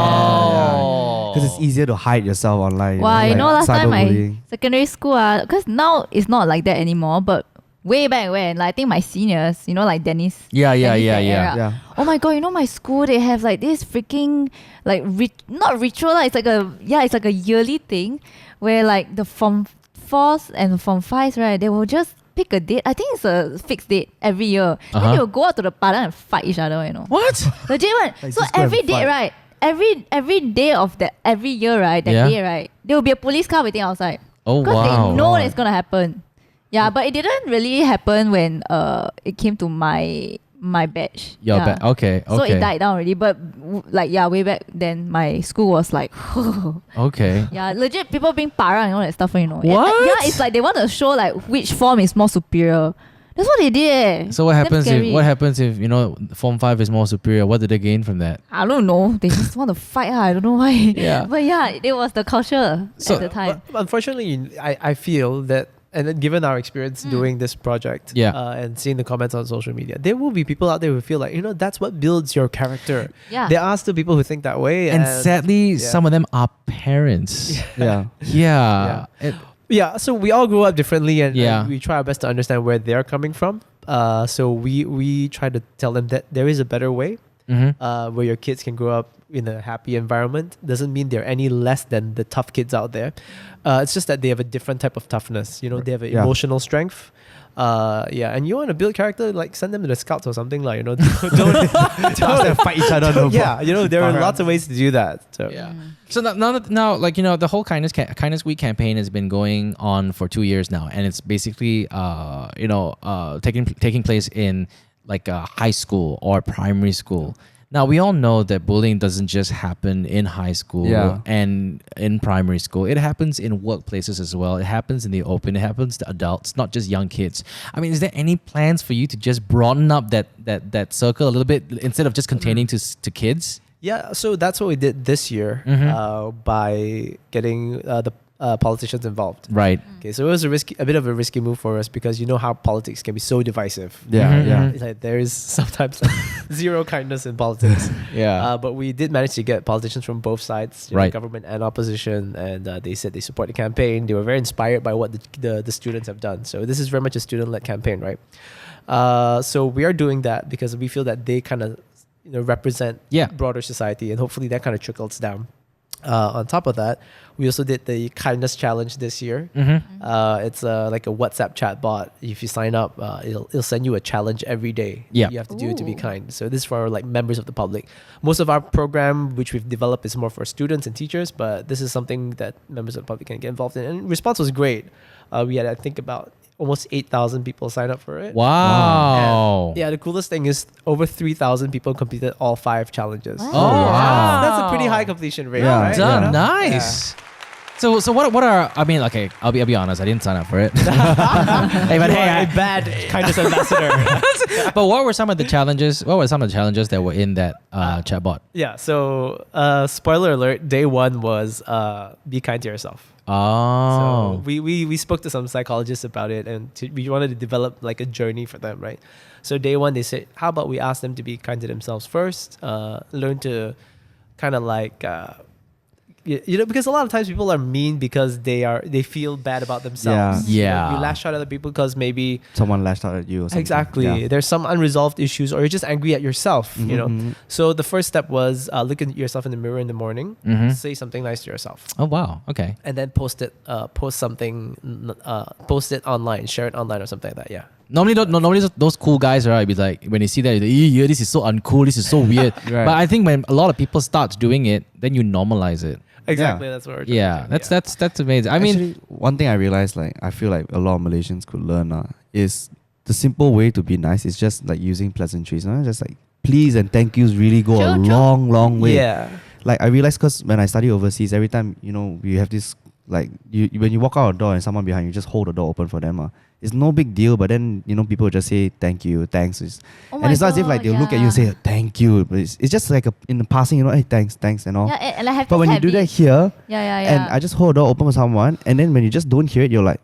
Oh. Because it's easier to hide yourself online. Wow, last time my cyberbullying. secondary school, because now it's not like that anymore, but way back when, like I think my seniors, like Dennis. Yeah. Yeah. Oh my god, my school, they have like this freaking like not ritual, it's like a yearly thing where like the Form 4s and Form 5s, right, they will just pick a date. I think it's a fixed date every year. Then they will go out to the padang and fight each other, What? Legit one. Like, So just go and every day, fight. right? Every day of that, every year, right? That Yeah. day, right? There will be a police car waiting outside. Oh, Because wow. they know it's gonna happen. Yeah, but it didn't really happen when it came to my batch. Your yeah. bad. Okay. So it died down already. But way back then, my school was like, Okay. yeah, legit people being parang and all that stuff, What? Yeah, it's like they want to show like which form is more superior. That's what they did. So what Damn happens scary. if Form 5 is more superior? What did they gain from that? I don't know. They just want to fight. I don't know why. Yeah. But yeah, it was the culture So- at the time. But unfortunately, I feel that, and then given our experience doing this project and seeing the comments on social media, there will be people out there who feel like, that's what builds your character. Yeah. There are still people who think that way. And sadly, some of them are parents. Yeah. Yeah. Yeah, so we all grew up differently, and Yeah. we try our best to understand where they're coming from. So we try to tell them that there is a better way, where your kids can grow up in a happy environment. Doesn't mean they're any less than the tough kids out there. It's just that they have a different type of toughness. They have an Yeah. emotional strength. And you want to build character, like send them to the scouts or something, like don't fight each other. there are lots of ways to do that. So Yeah. So now, like the whole kindness week campaign has been going on for 2 years now, and it's basically taking place in like a high school or primary school. Now we all know that bullying doesn't just happen in high school and in primary school. It happens in workplaces as well. It happens in the open. It happens to adults, not just young kids. Is there any plans for you to just broaden up that circle a little bit instead of just containing to kids? Yeah, so that's what we did this year by getting the politicians involved. Right. Okay, so it was a bit of a risky move for us because you know how politics can be so divisive. Yeah. It's like there is sometimes zero kindness in politics. Yeah. But we did manage to get politicians from both sides, Right. government and opposition, and they said they support the campaign. They were very inspired by what the students have done. So this is very much a student-led campaign, right? So we are doing that because we feel that they kind of represent broader society, and hopefully that kind of trickles down. On top of that, we also did the kindness challenge this year. It's like a WhatsApp chat bot. If you sign up, it'll send you a challenge every day. Yeah. You have to do it to be Ooh. kind. So this is for like members of the public. Most of our program, which we've developed, is more for students and teachers, but this is something that members of the public can get involved in. And response was great. We had, I think, about almost 8,000 people sign up for it. Wow. And, yeah, the coolest thing is over 3,000 people completed all 5 challenges. Wow. Oh, wow. That's a pretty high completion rate, Yeah. right? Done. Yeah. Nice. So what are, I mean, okay, I'll be honest, I didn't sign up for it. Hey, but You hey, are a bad kindness ambassador. but what were some of the challenges? What were some of the challenges that were in that chatbot? Yeah, so spoiler alert, day 1 was be kind to yourself. Oh. So we spoke to some psychologists about it, and we wanted to develop like a journey for them, right? So day 1, they said, how about we ask them to be kind to themselves first, learn to kind of like... you know, because a lot of times people are mean because they feel bad about themselves. Yeah. You lash out at other people because maybe Someone lashed out at you or something. exactly Yeah. there's some unresolved issues, or you're just angry at yourself. You know. Mhm. So the first step was look at yourself in the mirror in the morning, Mhm. say something nice to yourself, Oh, wow. Okay. and then post it. Post it online, share it online or something like that. Yeah. Normally those cool guys, right? Be like, when they see that, yeah, this is so uncool, this is so weird. Right. But I think when a lot of people start doing it, then you normalize it. Exactly. That's what we're trying Yeah, to do. that's amazing. I mean, Actually, one thing I realized, like, I feel like a lot of Malaysians could learn is the simple way to be nice is just like using pleasantries. Just like please and thank yous really go a True, true. long way. Yeah. Like I realized because when I study overseas, every time we have this like when you walk out a door and someone behind you, just hold the door open for them. It's no big deal, but then people just say thank you, thanks. Oh And my it's not as if like God, they'll look at you and yeah. say thank you, but it's just like in the passing, hey, thanks and all. Yeah, and I have But this when you do that habit. here, Yeah. and I just hold the door open for someone, and then when you just don't hear it, you're like,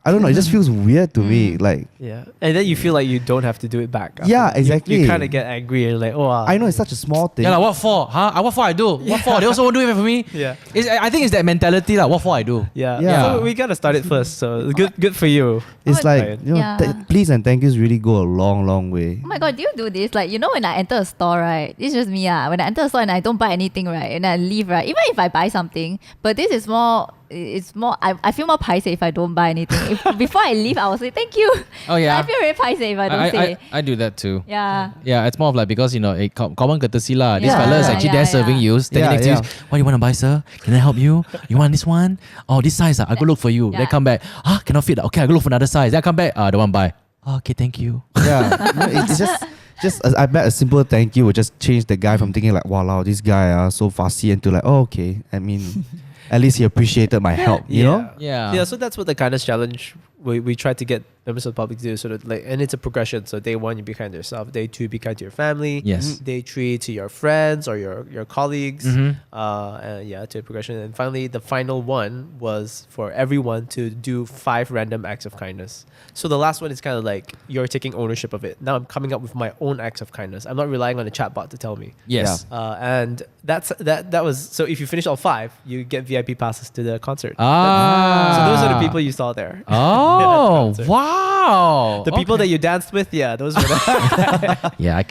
I don't know, it just feels weird to me. Like, Yeah. And then you feel like you don't have to do it back. Yeah, after. exactly. You kind of get angry and like, oh. I know it's such a small thing. yeah, like, what for? Huh? What for I do? What for? They also won't do it for me. Yeah. I think it's that mentality, like, what for I do? Yeah. Yeah. So we gotta start it first. So good for you. It's Oh, like, Yeah. please and thank yous really go a long way. Oh my God, do you do this? Like, when I enter a store, right? It's just me, when I enter a store and I don't buy anything, right? And I leave, right? Even if I buy something, but this is more, it's more, I feel more paiseh if I don't buy anything. Before I leave, I will say thank you. Oh, yeah. I feel very paiseh if I don't say. I do that too. Yeah. Yeah, it's more of like because a common courtesy lah. This Yeah, fella is yeah, actually yeah, there yeah. serving you, standing Yeah, next to you. yeah. What do you want to buy, sir? Can I help you? You want this one? Oh, this size. I go look for you. Yeah. Then come back. Cannot fit. Okay, I go look for another size. Then I come back. Don't want to buy. Okay, thank you. Yeah, it's just I bet a simple thank you would just change the guy from thinking like, wow, this guy so fussy, into like, oh, okay. I mean, at least he appreciated my help, you know? Yeah. Yeah, so that's what the kindness challenge we try to get members of the public to do, sort of like, and it's a progression. So day 1, you be kind to yourself. Day 2, be kind to your family. Yes. Day 3, to your friends or your colleagues. Mhm. To a progression. And finally, the final one was for everyone to do 5 random acts of kindness. So the last one is kind of like you're taking ownership of it. Now I'm coming up with my own acts of kindness. I'm not relying on a chatbot to tell me. Yes. And that was, so if you finish all 5, you get VIP passes to the concert. Ah. So those are the people you saw there. Oh, concert. wow. The people that you danced with, yeah, those were the Yeah, I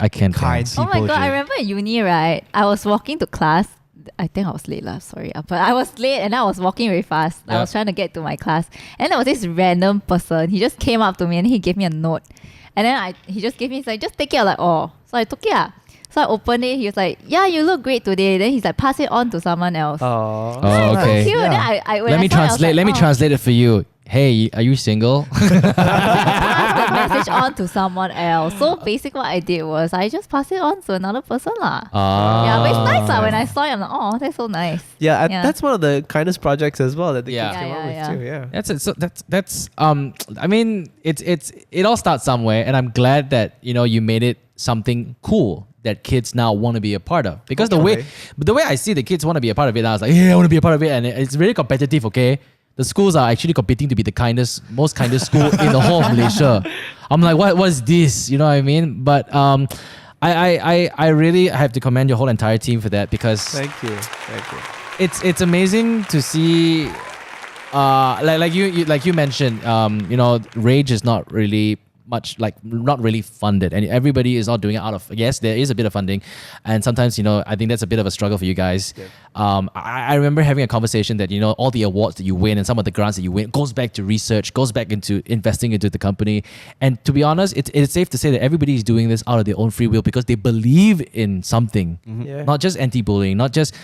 can't Kind dance. Oh my people, God, I Jay. remember in uni, right? I was walking to class. I think I was late lah, sorry. But I was late and I was walking very fast. I Yeah. was trying to get to my class. And there was this random person. He just came up to me and he gave me a note. And then he just gave me, he's like, just take it. I'm like, oh. So I took it. So I opened it. He was like, yeah, you look great today. Then he's like, pass it on to someone else. Oh. Oh, So okay. cute. Yeah. Then I when Let I me saw it, I was translate. like, Let me oh. translate it for you. Hey, are you single? Pass the message on to someone else. So basically what I did was I just passed it on to another person lah. Yeah, but it's nice lah. When I saw it, I'm like, oh, that's so nice. Yeah, Yeah. that's one of the kindness projects as well that the Yeah. kids came Yeah, up with yeah, too. Yeah. That's it. So that's I mean, it all starts somewhere, and I'm glad that you made it something cool that kids now want to be a part of. Because the way I see the kids want to be a part of it, I was like, yeah, I want to be a part of it, and it's very competitive. Okay, the schools are actually competing to be the most kindest school in the whole of Malaysia. I'm like, what's this? You know what I mean? But I really have to commend your whole entire team for that, because Thank you. it's amazing to see like you mentioned, R.Age is not really much, like not really funded, and everybody is not doing it out of, yes, there is a bit of funding, and sometimes, I think that's a bit of a struggle for you guys. I remember having a conversation that, all the awards that you win and some of the grants that you win goes back to research, goes back into investing into the company. And to be honest, it's safe to say that everybody is doing this out of their own free will because they believe in something. Yeah. Not just anti-bullying, not just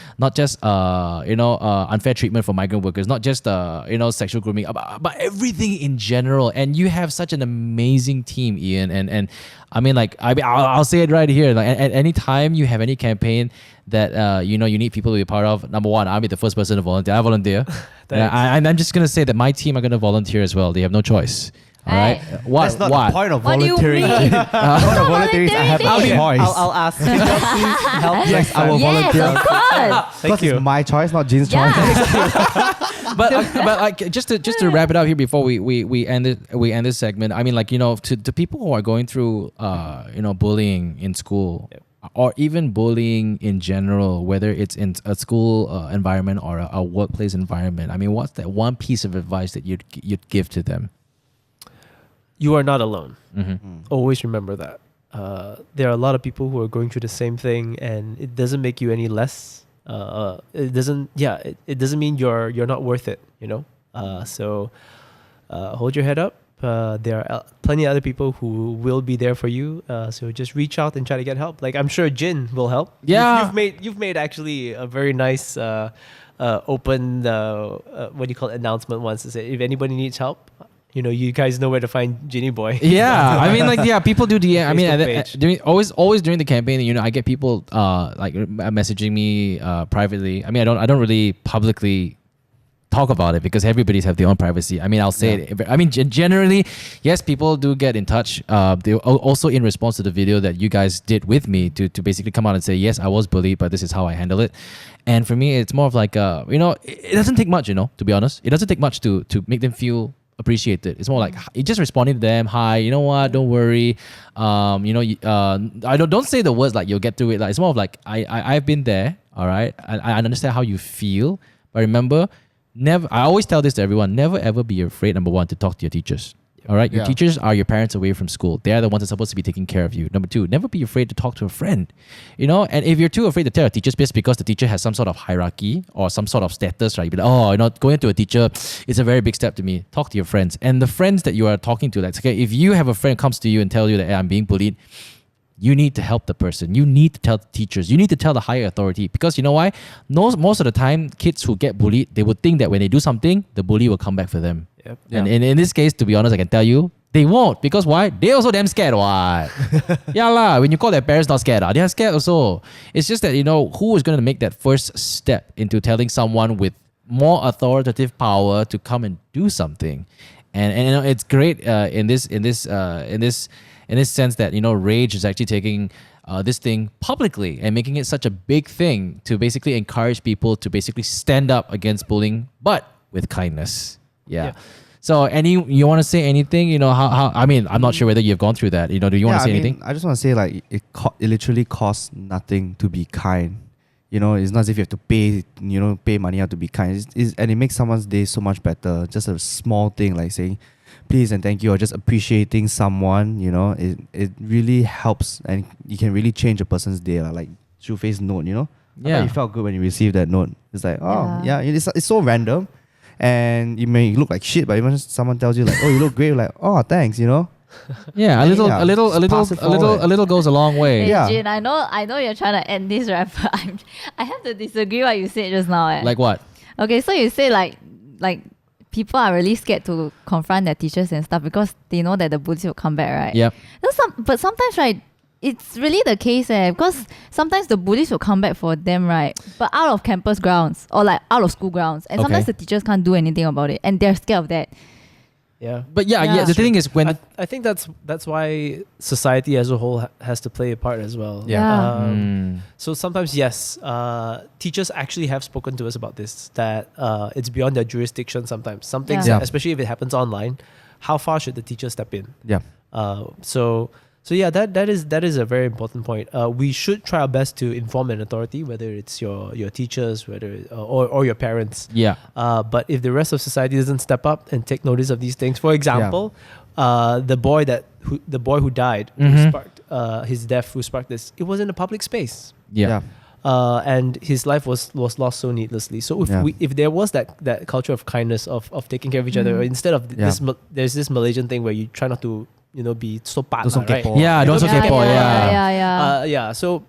unfair treatment for migrant workers, not just sexual grooming, but everything in general. And you have such an amazing team, Ian. And I mean, like, I'll say it right here. Like, at any time you have any campaign that you need people to be part of, number one, I'll be the first person to volunteer. I volunteer. And I'm just gonna say that my team are gonna volunteer as well. They have no choice. All right. What? That's not what? the point of What do you volunteering. mean? The point of volunteering is I have no Volunteering. choice. I'll ask. Can you please help? Yes, I will Yes, volunteer. of course. Thank Because you. it's my choice, not Jean's choice. Yeah. but like just to wrap it up here before we end this segment. I mean, like, to people who are going through bullying in school. Yep. Or even bullying in general, whether it's in a school environment or a workplace environment. I mean, what's that one piece of advice that you'd give to them? You are not alone. Mm-hmm. Always remember that. There are a lot of people who are going through the same thing, and it doesn't make you any less. It doesn't. Yeah, it doesn't mean you're not worth it. So hold your head up. There are plenty of other people who will be there for you. So just reach out and try to get help. Like, I'm sure Jin will help. Yeah. You've made actually a very nice open what do you call it, announcement once to say if anybody needs help. You guys know where to find Ginny Boy. Yeah, I mean, like, people do DM. I mean, Facebook always during the campaign, I get people like messaging me privately. I mean, I don't really publicly talk about it because everybody's have their own privacy. I mean, I'll say it. I mean, generally, yes, people do get in touch. They also in response to the video that you guys did with me to basically come out and say, yes, I was bullied, but this is how I handle it. And for me, it's more of like, it doesn't take much, to be honest. It doesn't take much to make them feel appreciated. It's more like you just responding to them, hi, you know what, don't worry. I don't say the words like you'll get through it. Like, it's more of like I've been there, all right. I understand how you feel, but remember, never. I always tell this to everyone: never ever be afraid. Number one, to talk to your teachers. All right, your teachers are your parents away from school. They are the ones that are supposed to be taking care of you. Number two, never be afraid to talk to a friend. And if you're too afraid to tell a teacher, just because the teacher has some sort of hierarchy or some sort of status, right? You'd be like, going to a teacher is a very big step to me. Talk to your friends, and the friends that you are talking to. Like, okay, if you have a friend comes to you and tell you that, hey, I'm being bullied, you need to help the person. You need to tell the teachers. You need to tell the higher authority, because you know why? Most of the time, kids who get bullied, they would think that when they do something, the bully will come back for them. Yep. And in this case, to be honest, I can tell you, they won't. Because why? They also damn scared. What? Yeah lah. When you call their parents not scared, they are scared also. It's just that, who is going to make that first step into telling someone with more authoritative power to come and do something. And it's great in this sense that R.Age is actually taking this thing publicly and making it such a big thing to basically encourage people to basically stand up against bullying, but with kindness. Yeah. So, you want to say anything? How? I mean, I'm not sure whether you've gone through that. Do you want to say anything? I just want to say, like, it literally costs nothing to be kind. It's not as if you have to pay money out to be kind. And it makes someone's day so much better. Just a small thing like saying please and thank you, or just appreciating someone. It really helps, and you can really change a person's day. Like Shu-Fei's note, I thought you felt good when you received that note. It's like, it's so random. And you may look like shit, but even someone tells you like, "Oh, you look great," you're like, "Oh, thanks," Yeah, a little goes a long way. Hey, Jin, I know you're trying to end this, right? But I have to disagree what you said just now. Like what? Okay, so you say like people are really scared to confront their teachers and stuff because they know that the bullies will come back, right? Yep. But sometimes, right, it's really the case, because sometimes the bullies will come back for them, right? But out of campus grounds or like out of school grounds, and sometimes the teachers can't do anything about it, and they're scared of that. Yeah. But the thing is, when I think that's why society as a whole has to play a part as well. Yeah. So sometimes, yes, teachers actually have spoken to us about this, that it's beyond their jurisdiction sometimes. Some things, especially if it happens online, how far should the teacher step in? Yeah. So yeah, that is a very important point. We should try our best to inform an authority, whether it's your teachers, or your parents. Yeah. But if the rest of society doesn't step up and take notice of these things, for example, the boy who died, who sparked his death, who sparked this, it was in a public space. Yeah. And his life was lost so needlessly. So if there was that culture of kindness of taking care of each other, instead of there's this Malaysian thing where you try not to be so bad, right? Don't so kepo. Yeah. So,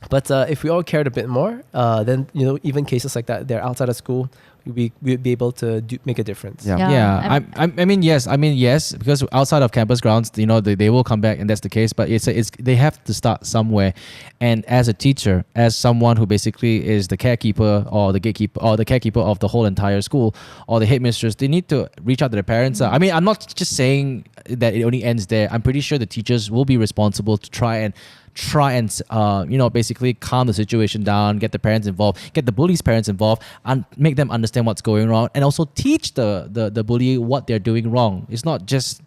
but if we all cared a bit more, then even cases like that, they're outside of school, we'd be able to make a difference. I mean yes, because outside of campus grounds, they will come back, and that's the case. But it's they have to start somewhere, and as a teacher, as someone who basically is the carekeeper or the gatekeeper or the carekeeper of the whole entire school, or the headmistress, they need to reach out to their parents. I mean, I'm not just saying that it only ends there. I'm pretty sure the teachers will be responsible to try and basically calm the situation down, get the parents involved, get the bully's parents involved, and make them understand what's going wrong, and also teach the bully what they're doing wrong. It's not just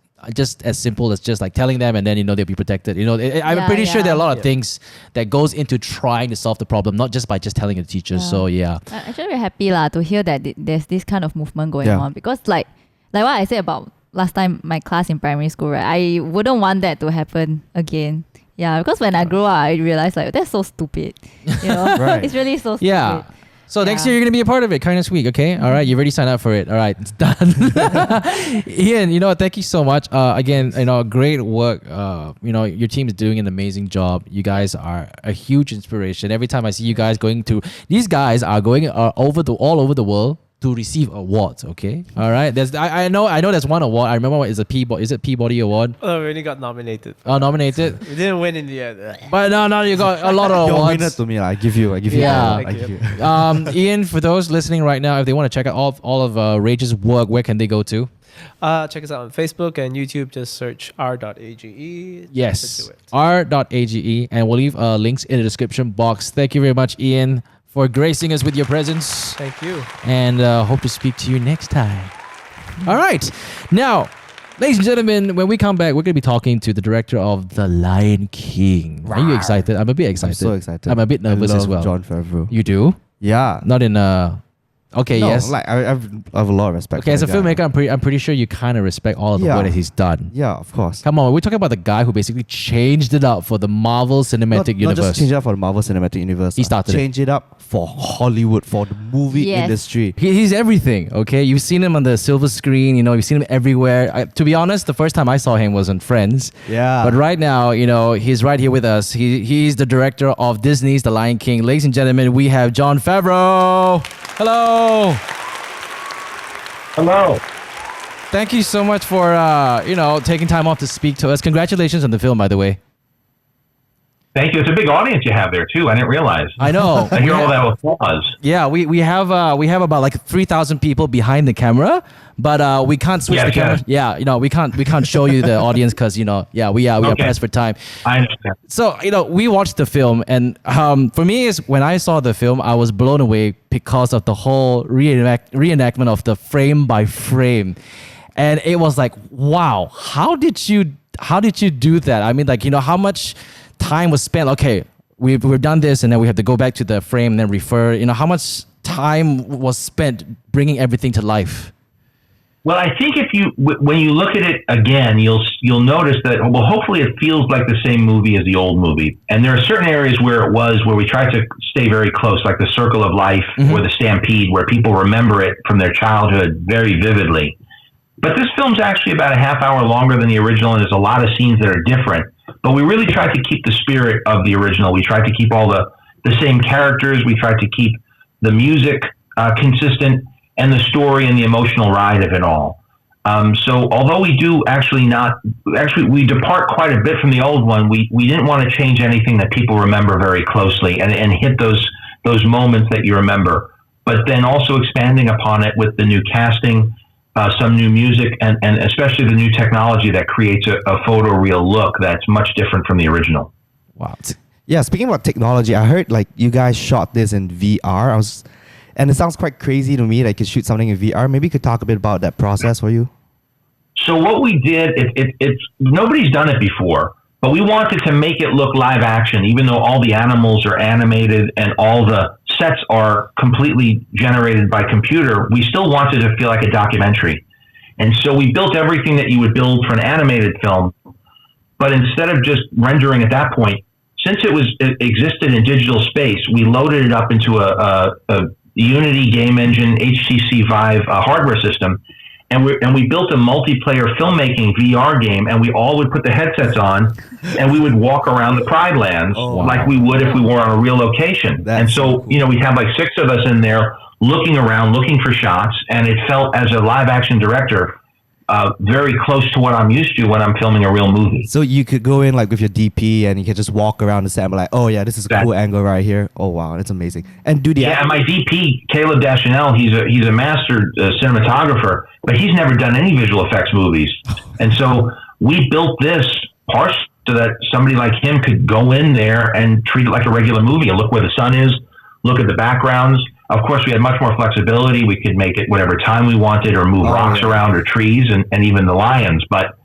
as simple as just like telling them and then they'll be protected. I'm pretty sure there are a lot of things that goes into trying to solve the problem, not just by just telling the teachers. So I'm actually very happy to hear that there's this kind of movement going on, because like what I said about last time, my class in primary school, right? I wouldn't want that to happen again. Yeah, because when I grew up, I realized like that's so stupid. Right. It's really so stupid. Yeah. So next year you're gonna be a part of it, Kindness Week, okay? All right, you've already signed up for it. All right, it's done. Ian, thank you so much. Again, great work. Your team is doing an amazing job. You guys are a huge inspiration. Every time I see you guys these guys are going all over the world to receive awards, okay? All right. I know there's one award. I remember what is it Peabody Award? Oh, we only got nominated. Oh, nominated. We didn't win in the end. But no, you got a lot of You're a awards. winner to me. I give you. Yeah. I give you. Ian, for those listening right now, if they want to check out all of Rage's work, where can they go to? Check us out on Facebook and YouTube. Just search r.age. Yes, r.age, and we'll leave links in the description box. Thank you very much, Ian, for gracing us with your presence. Thank you. And hope to speak to you next time. All right. Now, ladies and gentlemen, when we come back, we're going to be talking to the director of The Lion King. Are you excited? I'm a bit excited. I'm so excited. I'm a bit nervous as well. Jon Favreau. You do? Yeah. Not in Okay, no, yes. Like I have a lot of respect. Okay, for as a the guy. filmmaker, I'm pretty sure you kind of respect all of the work that he's done. Yeah, of course. Come on, we're talking about the guy who basically changed it up for the Marvel Cinematic Universe. Not just change it up for the Marvel Cinematic Universe. He started change it up for Hollywood, for the movie industry. He's everything, okay? You've seen him on the silver screen, you've seen him everywhere. To be honest, the first time I saw him was on Friends. Yeah. But right now, he's right here with us. He's the director of Disney's The Lion King. Ladies and gentlemen, we have Jon Favreau. Hello. Hello. Thank you so much for taking time off to speak to us. Congratulations on the film, by the way. Thank you. It's a big audience you have there too. I didn't realize. I know. I hear all that applause. Yeah, we have about like 3,000 people behind the camera, but we can't switch the camera. Yeah, we can't show you the audience because we are pressed for time. I understand. So we watched the film, and for me, is when I saw the film, I was blown away because of the whole reenactment of the frame by frame, and it was like, wow, how did you do that? I mean, like how much time was spent? Okay, we've done this, and then we have to go back to the frame and then refer. How much time was spent bringing everything to life? Well, I think when you look at it again, you'll notice that hopefully it feels like the same movie as the old movie. And there are certain areas where we tried to stay very close, like the Circle of Life or the Stampede, where people remember it from their childhood very vividly. But this film's actually about a half hour longer than the original, and there's a lot of scenes that are different. But we really tried to keep the spirit of the original. We tried to keep all the same characters. We tried to keep the music consistent and the story and the emotional ride of it all. So although we do we depart quite a bit from the old one, we didn't want to change anything that people remember very closely and hit those moments that you remember. But then also expanding upon it with the new casting, some new music, and especially the new technology that creates a photoreal look that's much different from the original. Wow. Yeah, speaking about technology, I heard like you guys shot this in VR. And it sounds quite crazy to me, like you shoot something in VR. Maybe you could talk a bit about that process for you. So what we did, it's nobody's done it before, but we wanted to make it look live action, even though all the animals are animated and all the sets are completely generated by computer. We still wanted to feel like a documentary. And so we built everything that you would build for an animated film, but instead of just rendering at that point, since it existed in digital space, we loaded it up into a Unity game engine HTC Vive hardware system, and we built a multiplayer filmmaking VR game, and we all would put the headsets on, and we would walk around the Pride Lands like we would if we were on a real location. And so, we'd have like 6 of us in there looking around, looking for shots, and it felt, as a live action director, very close to what I'm used to when I'm filming a real movie. So you could go in like with your DP and you could just walk around the set and be like, oh yeah, this is a cool angle right here. Oh wow, that's amazing. And do the and my DP, Caleb Deschanel, he's a master cinematographer, but he's never done any visual effects movies. And so we built this partially so that somebody like him could go in there and treat it like a regular movie and look where the sun is, look at the backgrounds. Of course, we had much more flexibility. We could make it whatever time we wanted, or move rocks around, or trees, and even the lions. But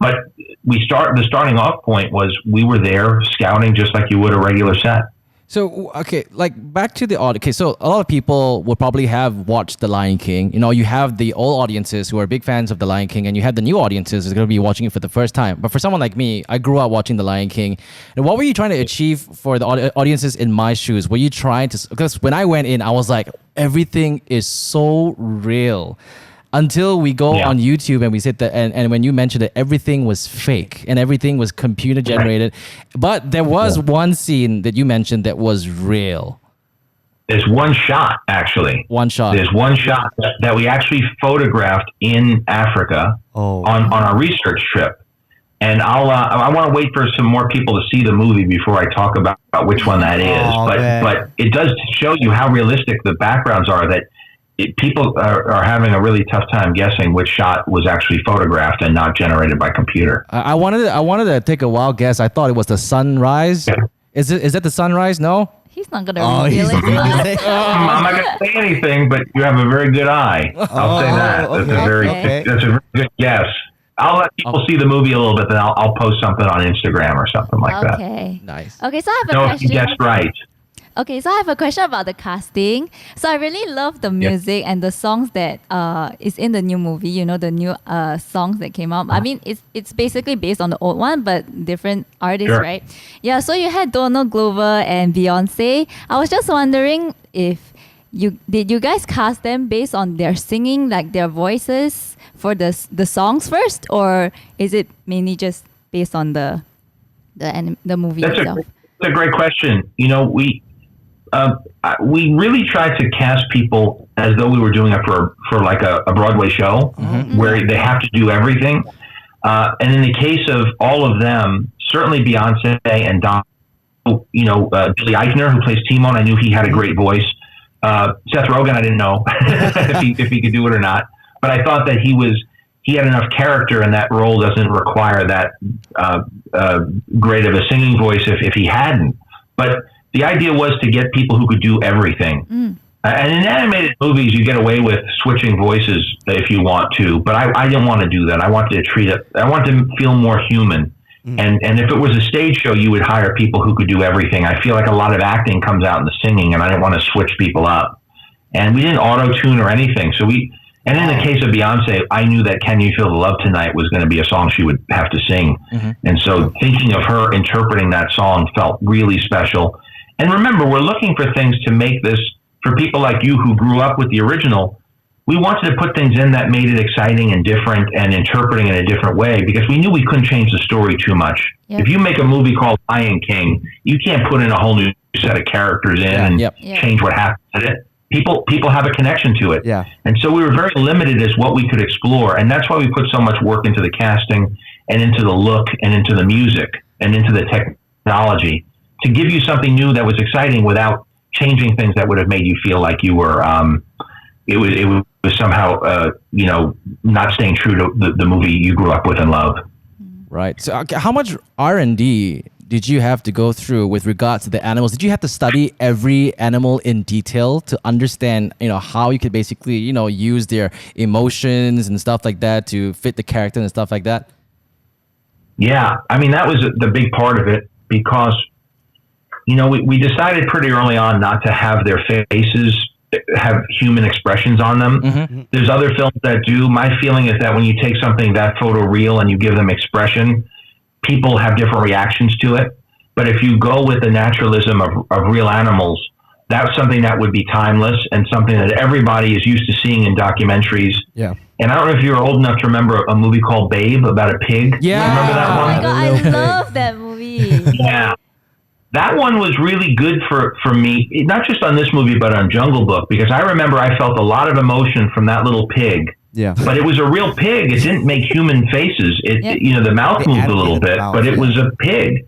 the starting off point was we were there scouting just like you would a regular set. So, okay, like back to the audience. Okay, so a lot of people will probably have watched The Lion King. You have the old audiences who are big fans of The Lion King, and you have the new audiences who are going to be watching it for the first time. But for someone like me, I grew up watching The Lion King. And what were you trying to achieve for the audiences in my shoes? Were you trying to... Because when I went in, I was like, everything is so real. Until we go on YouTube and we sit there, and when you mentioned that everything was fake and everything was computer generated, but there was one scene that you mentioned that was real. There's one shot, actually. One shot. There's one shot that we actually photographed in Africa on our research trip. And I want to wait for some more people to see the movie before I talk about which one that is. But it does show you how realistic the backgrounds are, that people are having a really tough time guessing which shot was actually photographed and not generated by computer. I wanted to take a wild guess. I thought it was the sunrise. Yeah. Is that the sunrise? No? He's not going to reveal it to us. I'm not going to say anything, but you have a very good eye. I'll say that. That's a very good guess. I'll let people see the movie a little bit, then I'll post something on Instagram or something like that. Okay. Nice. Okay, so I have a question. You guessed right. Okay, so I have a question about the casting. So I really love the music and the songs that is in the new movie. The new songs that came out. I mean, it's basically based on the old one, but different artists, right? Yeah. So you had Donald Glover and Beyonce. I was just wondering if you guys cast them based on their singing, like their voices for the songs first, or is it mainly just based on the movie itself? That's a great question. We really tried to cast people as though we were doing it for like a Broadway show, where they have to do everything. And in the case of all of them, certainly Beyonce and Don, Billy Eichner, who plays Timon, I knew he had a great voice. Seth Rogen, I didn't know if he could do it or not, but I thought that he had enough character, and that role doesn't require that great of a singing voice if he hadn't. But the idea was to get people who could do everything. And in animated movies, you get away with switching voices if you want to, but I didn't want to do that. I wanted to treat it, I wanted to feel more human. And if it was a stage show, you would hire people who could do everything. I feel like a lot of acting comes out in the singing, and I didn't want to switch people up. And we didn't auto-tune or anything. And in the case of Beyonce, I knew that Can You Feel the Love Tonight was going to be a song she would have to sing. And so thinking of her interpreting that song felt really special. And remember, we're looking for things to make this, for people like you who grew up with the original, we wanted to put things in that made it exciting and different and interpreting in a different way, because we knew we couldn't change the story too much. Yep. If you make a movie called Lion King, you can't put in a whole new set of characters in and change what happens in it. People have a connection to it. Yeah. And so we were very limited as what we could explore. And that's why we put so much work into the casting and into the look and into the music and into the technology, to give you something new that was exciting without changing things that would have made you feel like you were, it was somehow, not staying true to the movie you grew up with and loved. Right. So how much R&D did you have to go through with regards to the animals? Did you have to study every animal in detail to understand, how you could basically, use their emotions and stuff like that to fit the character and stuff like that? Yeah. I mean, that was the big part of it, because we decided pretty early on not to have their faces have human expressions on them. Mm-hmm. There's other films that do. My feeling is that when you take something that photoreal and you give them expression, people have different reactions to it. But if you go with the naturalism of real animals, that's something that would be timeless and something that everybody is used to seeing in documentaries. Yeah. And I don't know if you're old enough to remember a movie called Babe about a pig. Yeah. Remember that Oh one? my god, I love that movie. Yeah. That one was really good for me, not just on this movie, but on Jungle Book, because I remember I felt a lot of emotion from that little pig. Yeah. But it was a real pig. It didn't make human faces. The mouth They moved a little animated the bit, mouth, but it yeah. was a pig.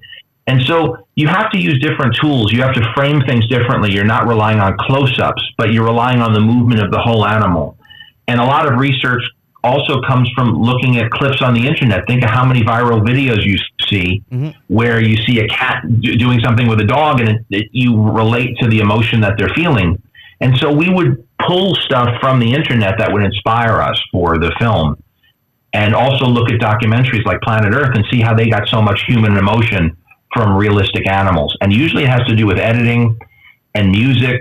And so you have to use different tools. You have to frame things differently. You're not relying on close-ups, but you're relying on the movement of the whole animal. And a lot of research also comes from looking at clips on the internet. Think of how many viral videos you see where you see a cat doing something with a dog, and you relate to the emotion that they're feeling. And so we would pull stuff from the internet that would inspire us for the film, and also look at documentaries like Planet Earth and see how they got so much human emotion from realistic animals. And usually it has to do with editing and music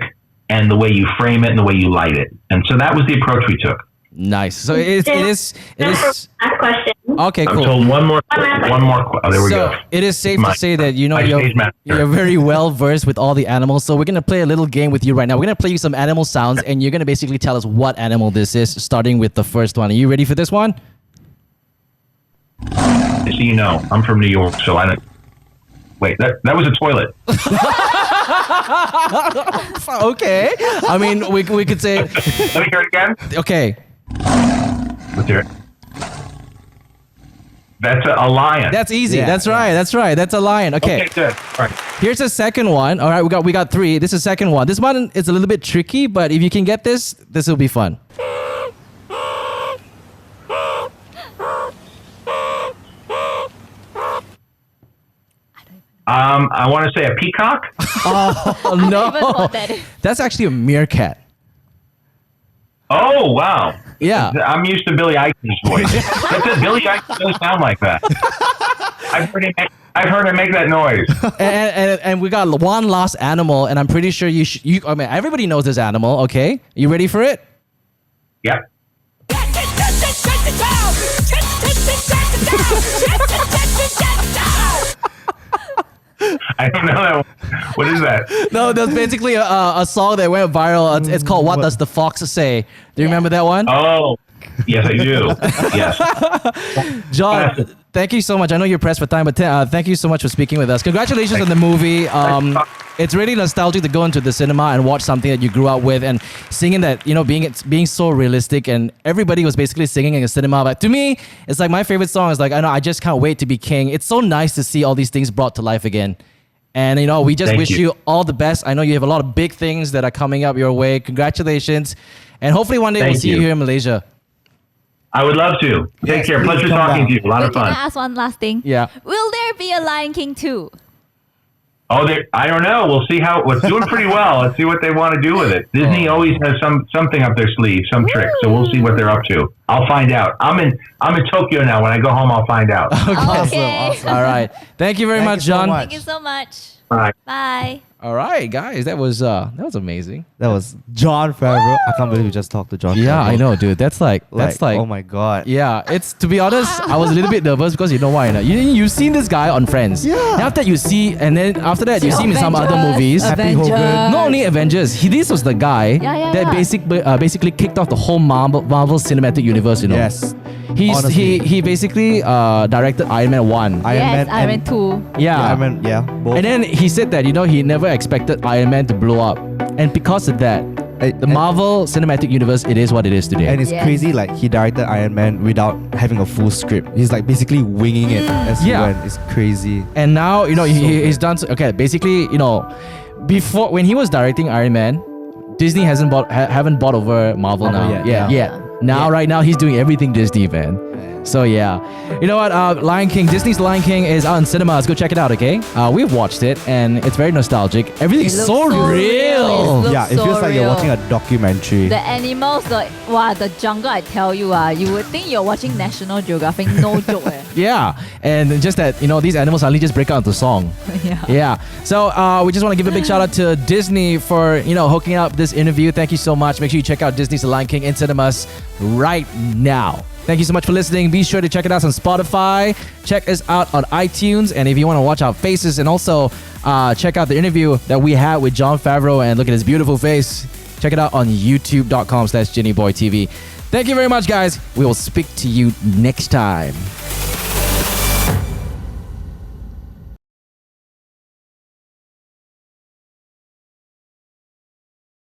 and the way you frame it and the way you light it. And so that was the approach we took. Nice. So it is. Last question. Okay, I'm cool. told one more. Oh, there we So go. it is safe to say that my stage master. you're very well versed with all the animals. So we're gonna play a little game with you right now. We're gonna play you some animal sounds, and you're gonna basically tell us what animal this is, starting with the first one. Are you ready for this one? So you know, I'm from New York, so I don't. Wait, that was a toilet. Okay. I mean, we could say. Let me hear it again. Okay. Let's hear it. That's a lion. That's easy. Yeah, That's right. That's right. That's a lion. Okay. good. All right. Here's the second one. All right, we got three. This is the second one. This one is a little bit tricky, but if you can get this, this will be fun. I want to say a peacock. Oh I don't even know no, what that is. that's actually a meerkat. Oh wow. Yeah. I'm used to Billy Eichner's voice. Billy Eichner doesn't sound like that. I've heard him make that noise. And we got one last animal, and I'm pretty sure I mean, everybody knows this animal. Okay, you ready for it? Yep. I don't know. What is that? No, that's basically a song that went viral. It's called "What Does the Fox Say." Do you remember that one? Oh, yes, I do. Yes. John, thank you so much. I know you're pressed for time, but thank you so much for speaking with us. Congratulations on the movie. It's really nostalgic to go into the cinema and watch something that you grew up with, and singing that, being so realistic, and everybody was basically singing in a cinema. But to me, it's like my favorite song is like, I just can't wait to be king. It's so nice to see all these things brought to life again. And we just Thank wish you all the best. I know you have a lot of big things that are coming up your way. Congratulations. And hopefully one day we'll Thank see you you. here in Malaysia. I would love to. Take Yes, care. please Pleasure come talking down. to you. A lot of Can I fun. ask one last thing? Yeah. Will there be a Lion King 2? Oh, I don't know. We'll see how. It's doing pretty well. Let's see what they want to do with it. Disney always has something up their sleeve, some trick. So we'll see what they're up to. I'll find out. I'm in Tokyo now. When I go home, I'll find out. Okay. Awesome. All right. Thank you very Thank much, you so John. much. Thank you so much. Bye. Bye. All right, guys. That was amazing. That was Jon Favreau. I can't believe we just talked to Jon Favreau. Yeah, I know, dude. That's like Oh my god. yeah, it's, to be honest, I was a little bit nervous because you know why? You've seen this guy on Friends. Yeah. And after that, you see him in some other movies. Happy Hogan. Not only Avengers, this was the guy Yeah. that basically kicked off the whole Marvel cinematic universe. Yes. He Honestly. basically directed Iron Man 1. Yes, Man Iron and- Man 2. Yeah. Iron Man, yeah. Both. And then he said that he never expected Iron Man to blow up, and because of that, the Marvel Cinematic Universe, it is what it is today. And it's Yes. crazy, like he directed Iron Man without having a full script. He's like basically winging it as he Yeah. went. It's crazy. And now, he's good. done. Okay, basically, before, when he was directing Iron Man, Disney haven't bought over Marvel now. yet, yeah. Now, right now, he's doing everything Disney, man. So yeah, you know what? Lion King, Disney's Lion King is out in cinemas. Go check it out, okay? We've watched it and it's very nostalgic. Everything's It looks so so real. real. Looks Yeah, it feels so like you're real. watching a documentary. The animals, the jungle, I tell you, you would think you're watching National Geographic, no joke. Yeah, and just that, these animals suddenly just break out into song. Yeah. So we just want to give a big shout out to Disney for hooking up this interview. Thank you so much. Make sure you check out Disney's The Lion King in cinemas right now. Thank you so much for listening. Be sure to check it out on Spotify. Check us out on iTunes. And if you want to watch our faces and also check out the interview that we had with Jon Favreau and look at his beautiful face, check it out on youtube.com/JinnyBoyTV. Thank you very much, guys. We will speak to you next time.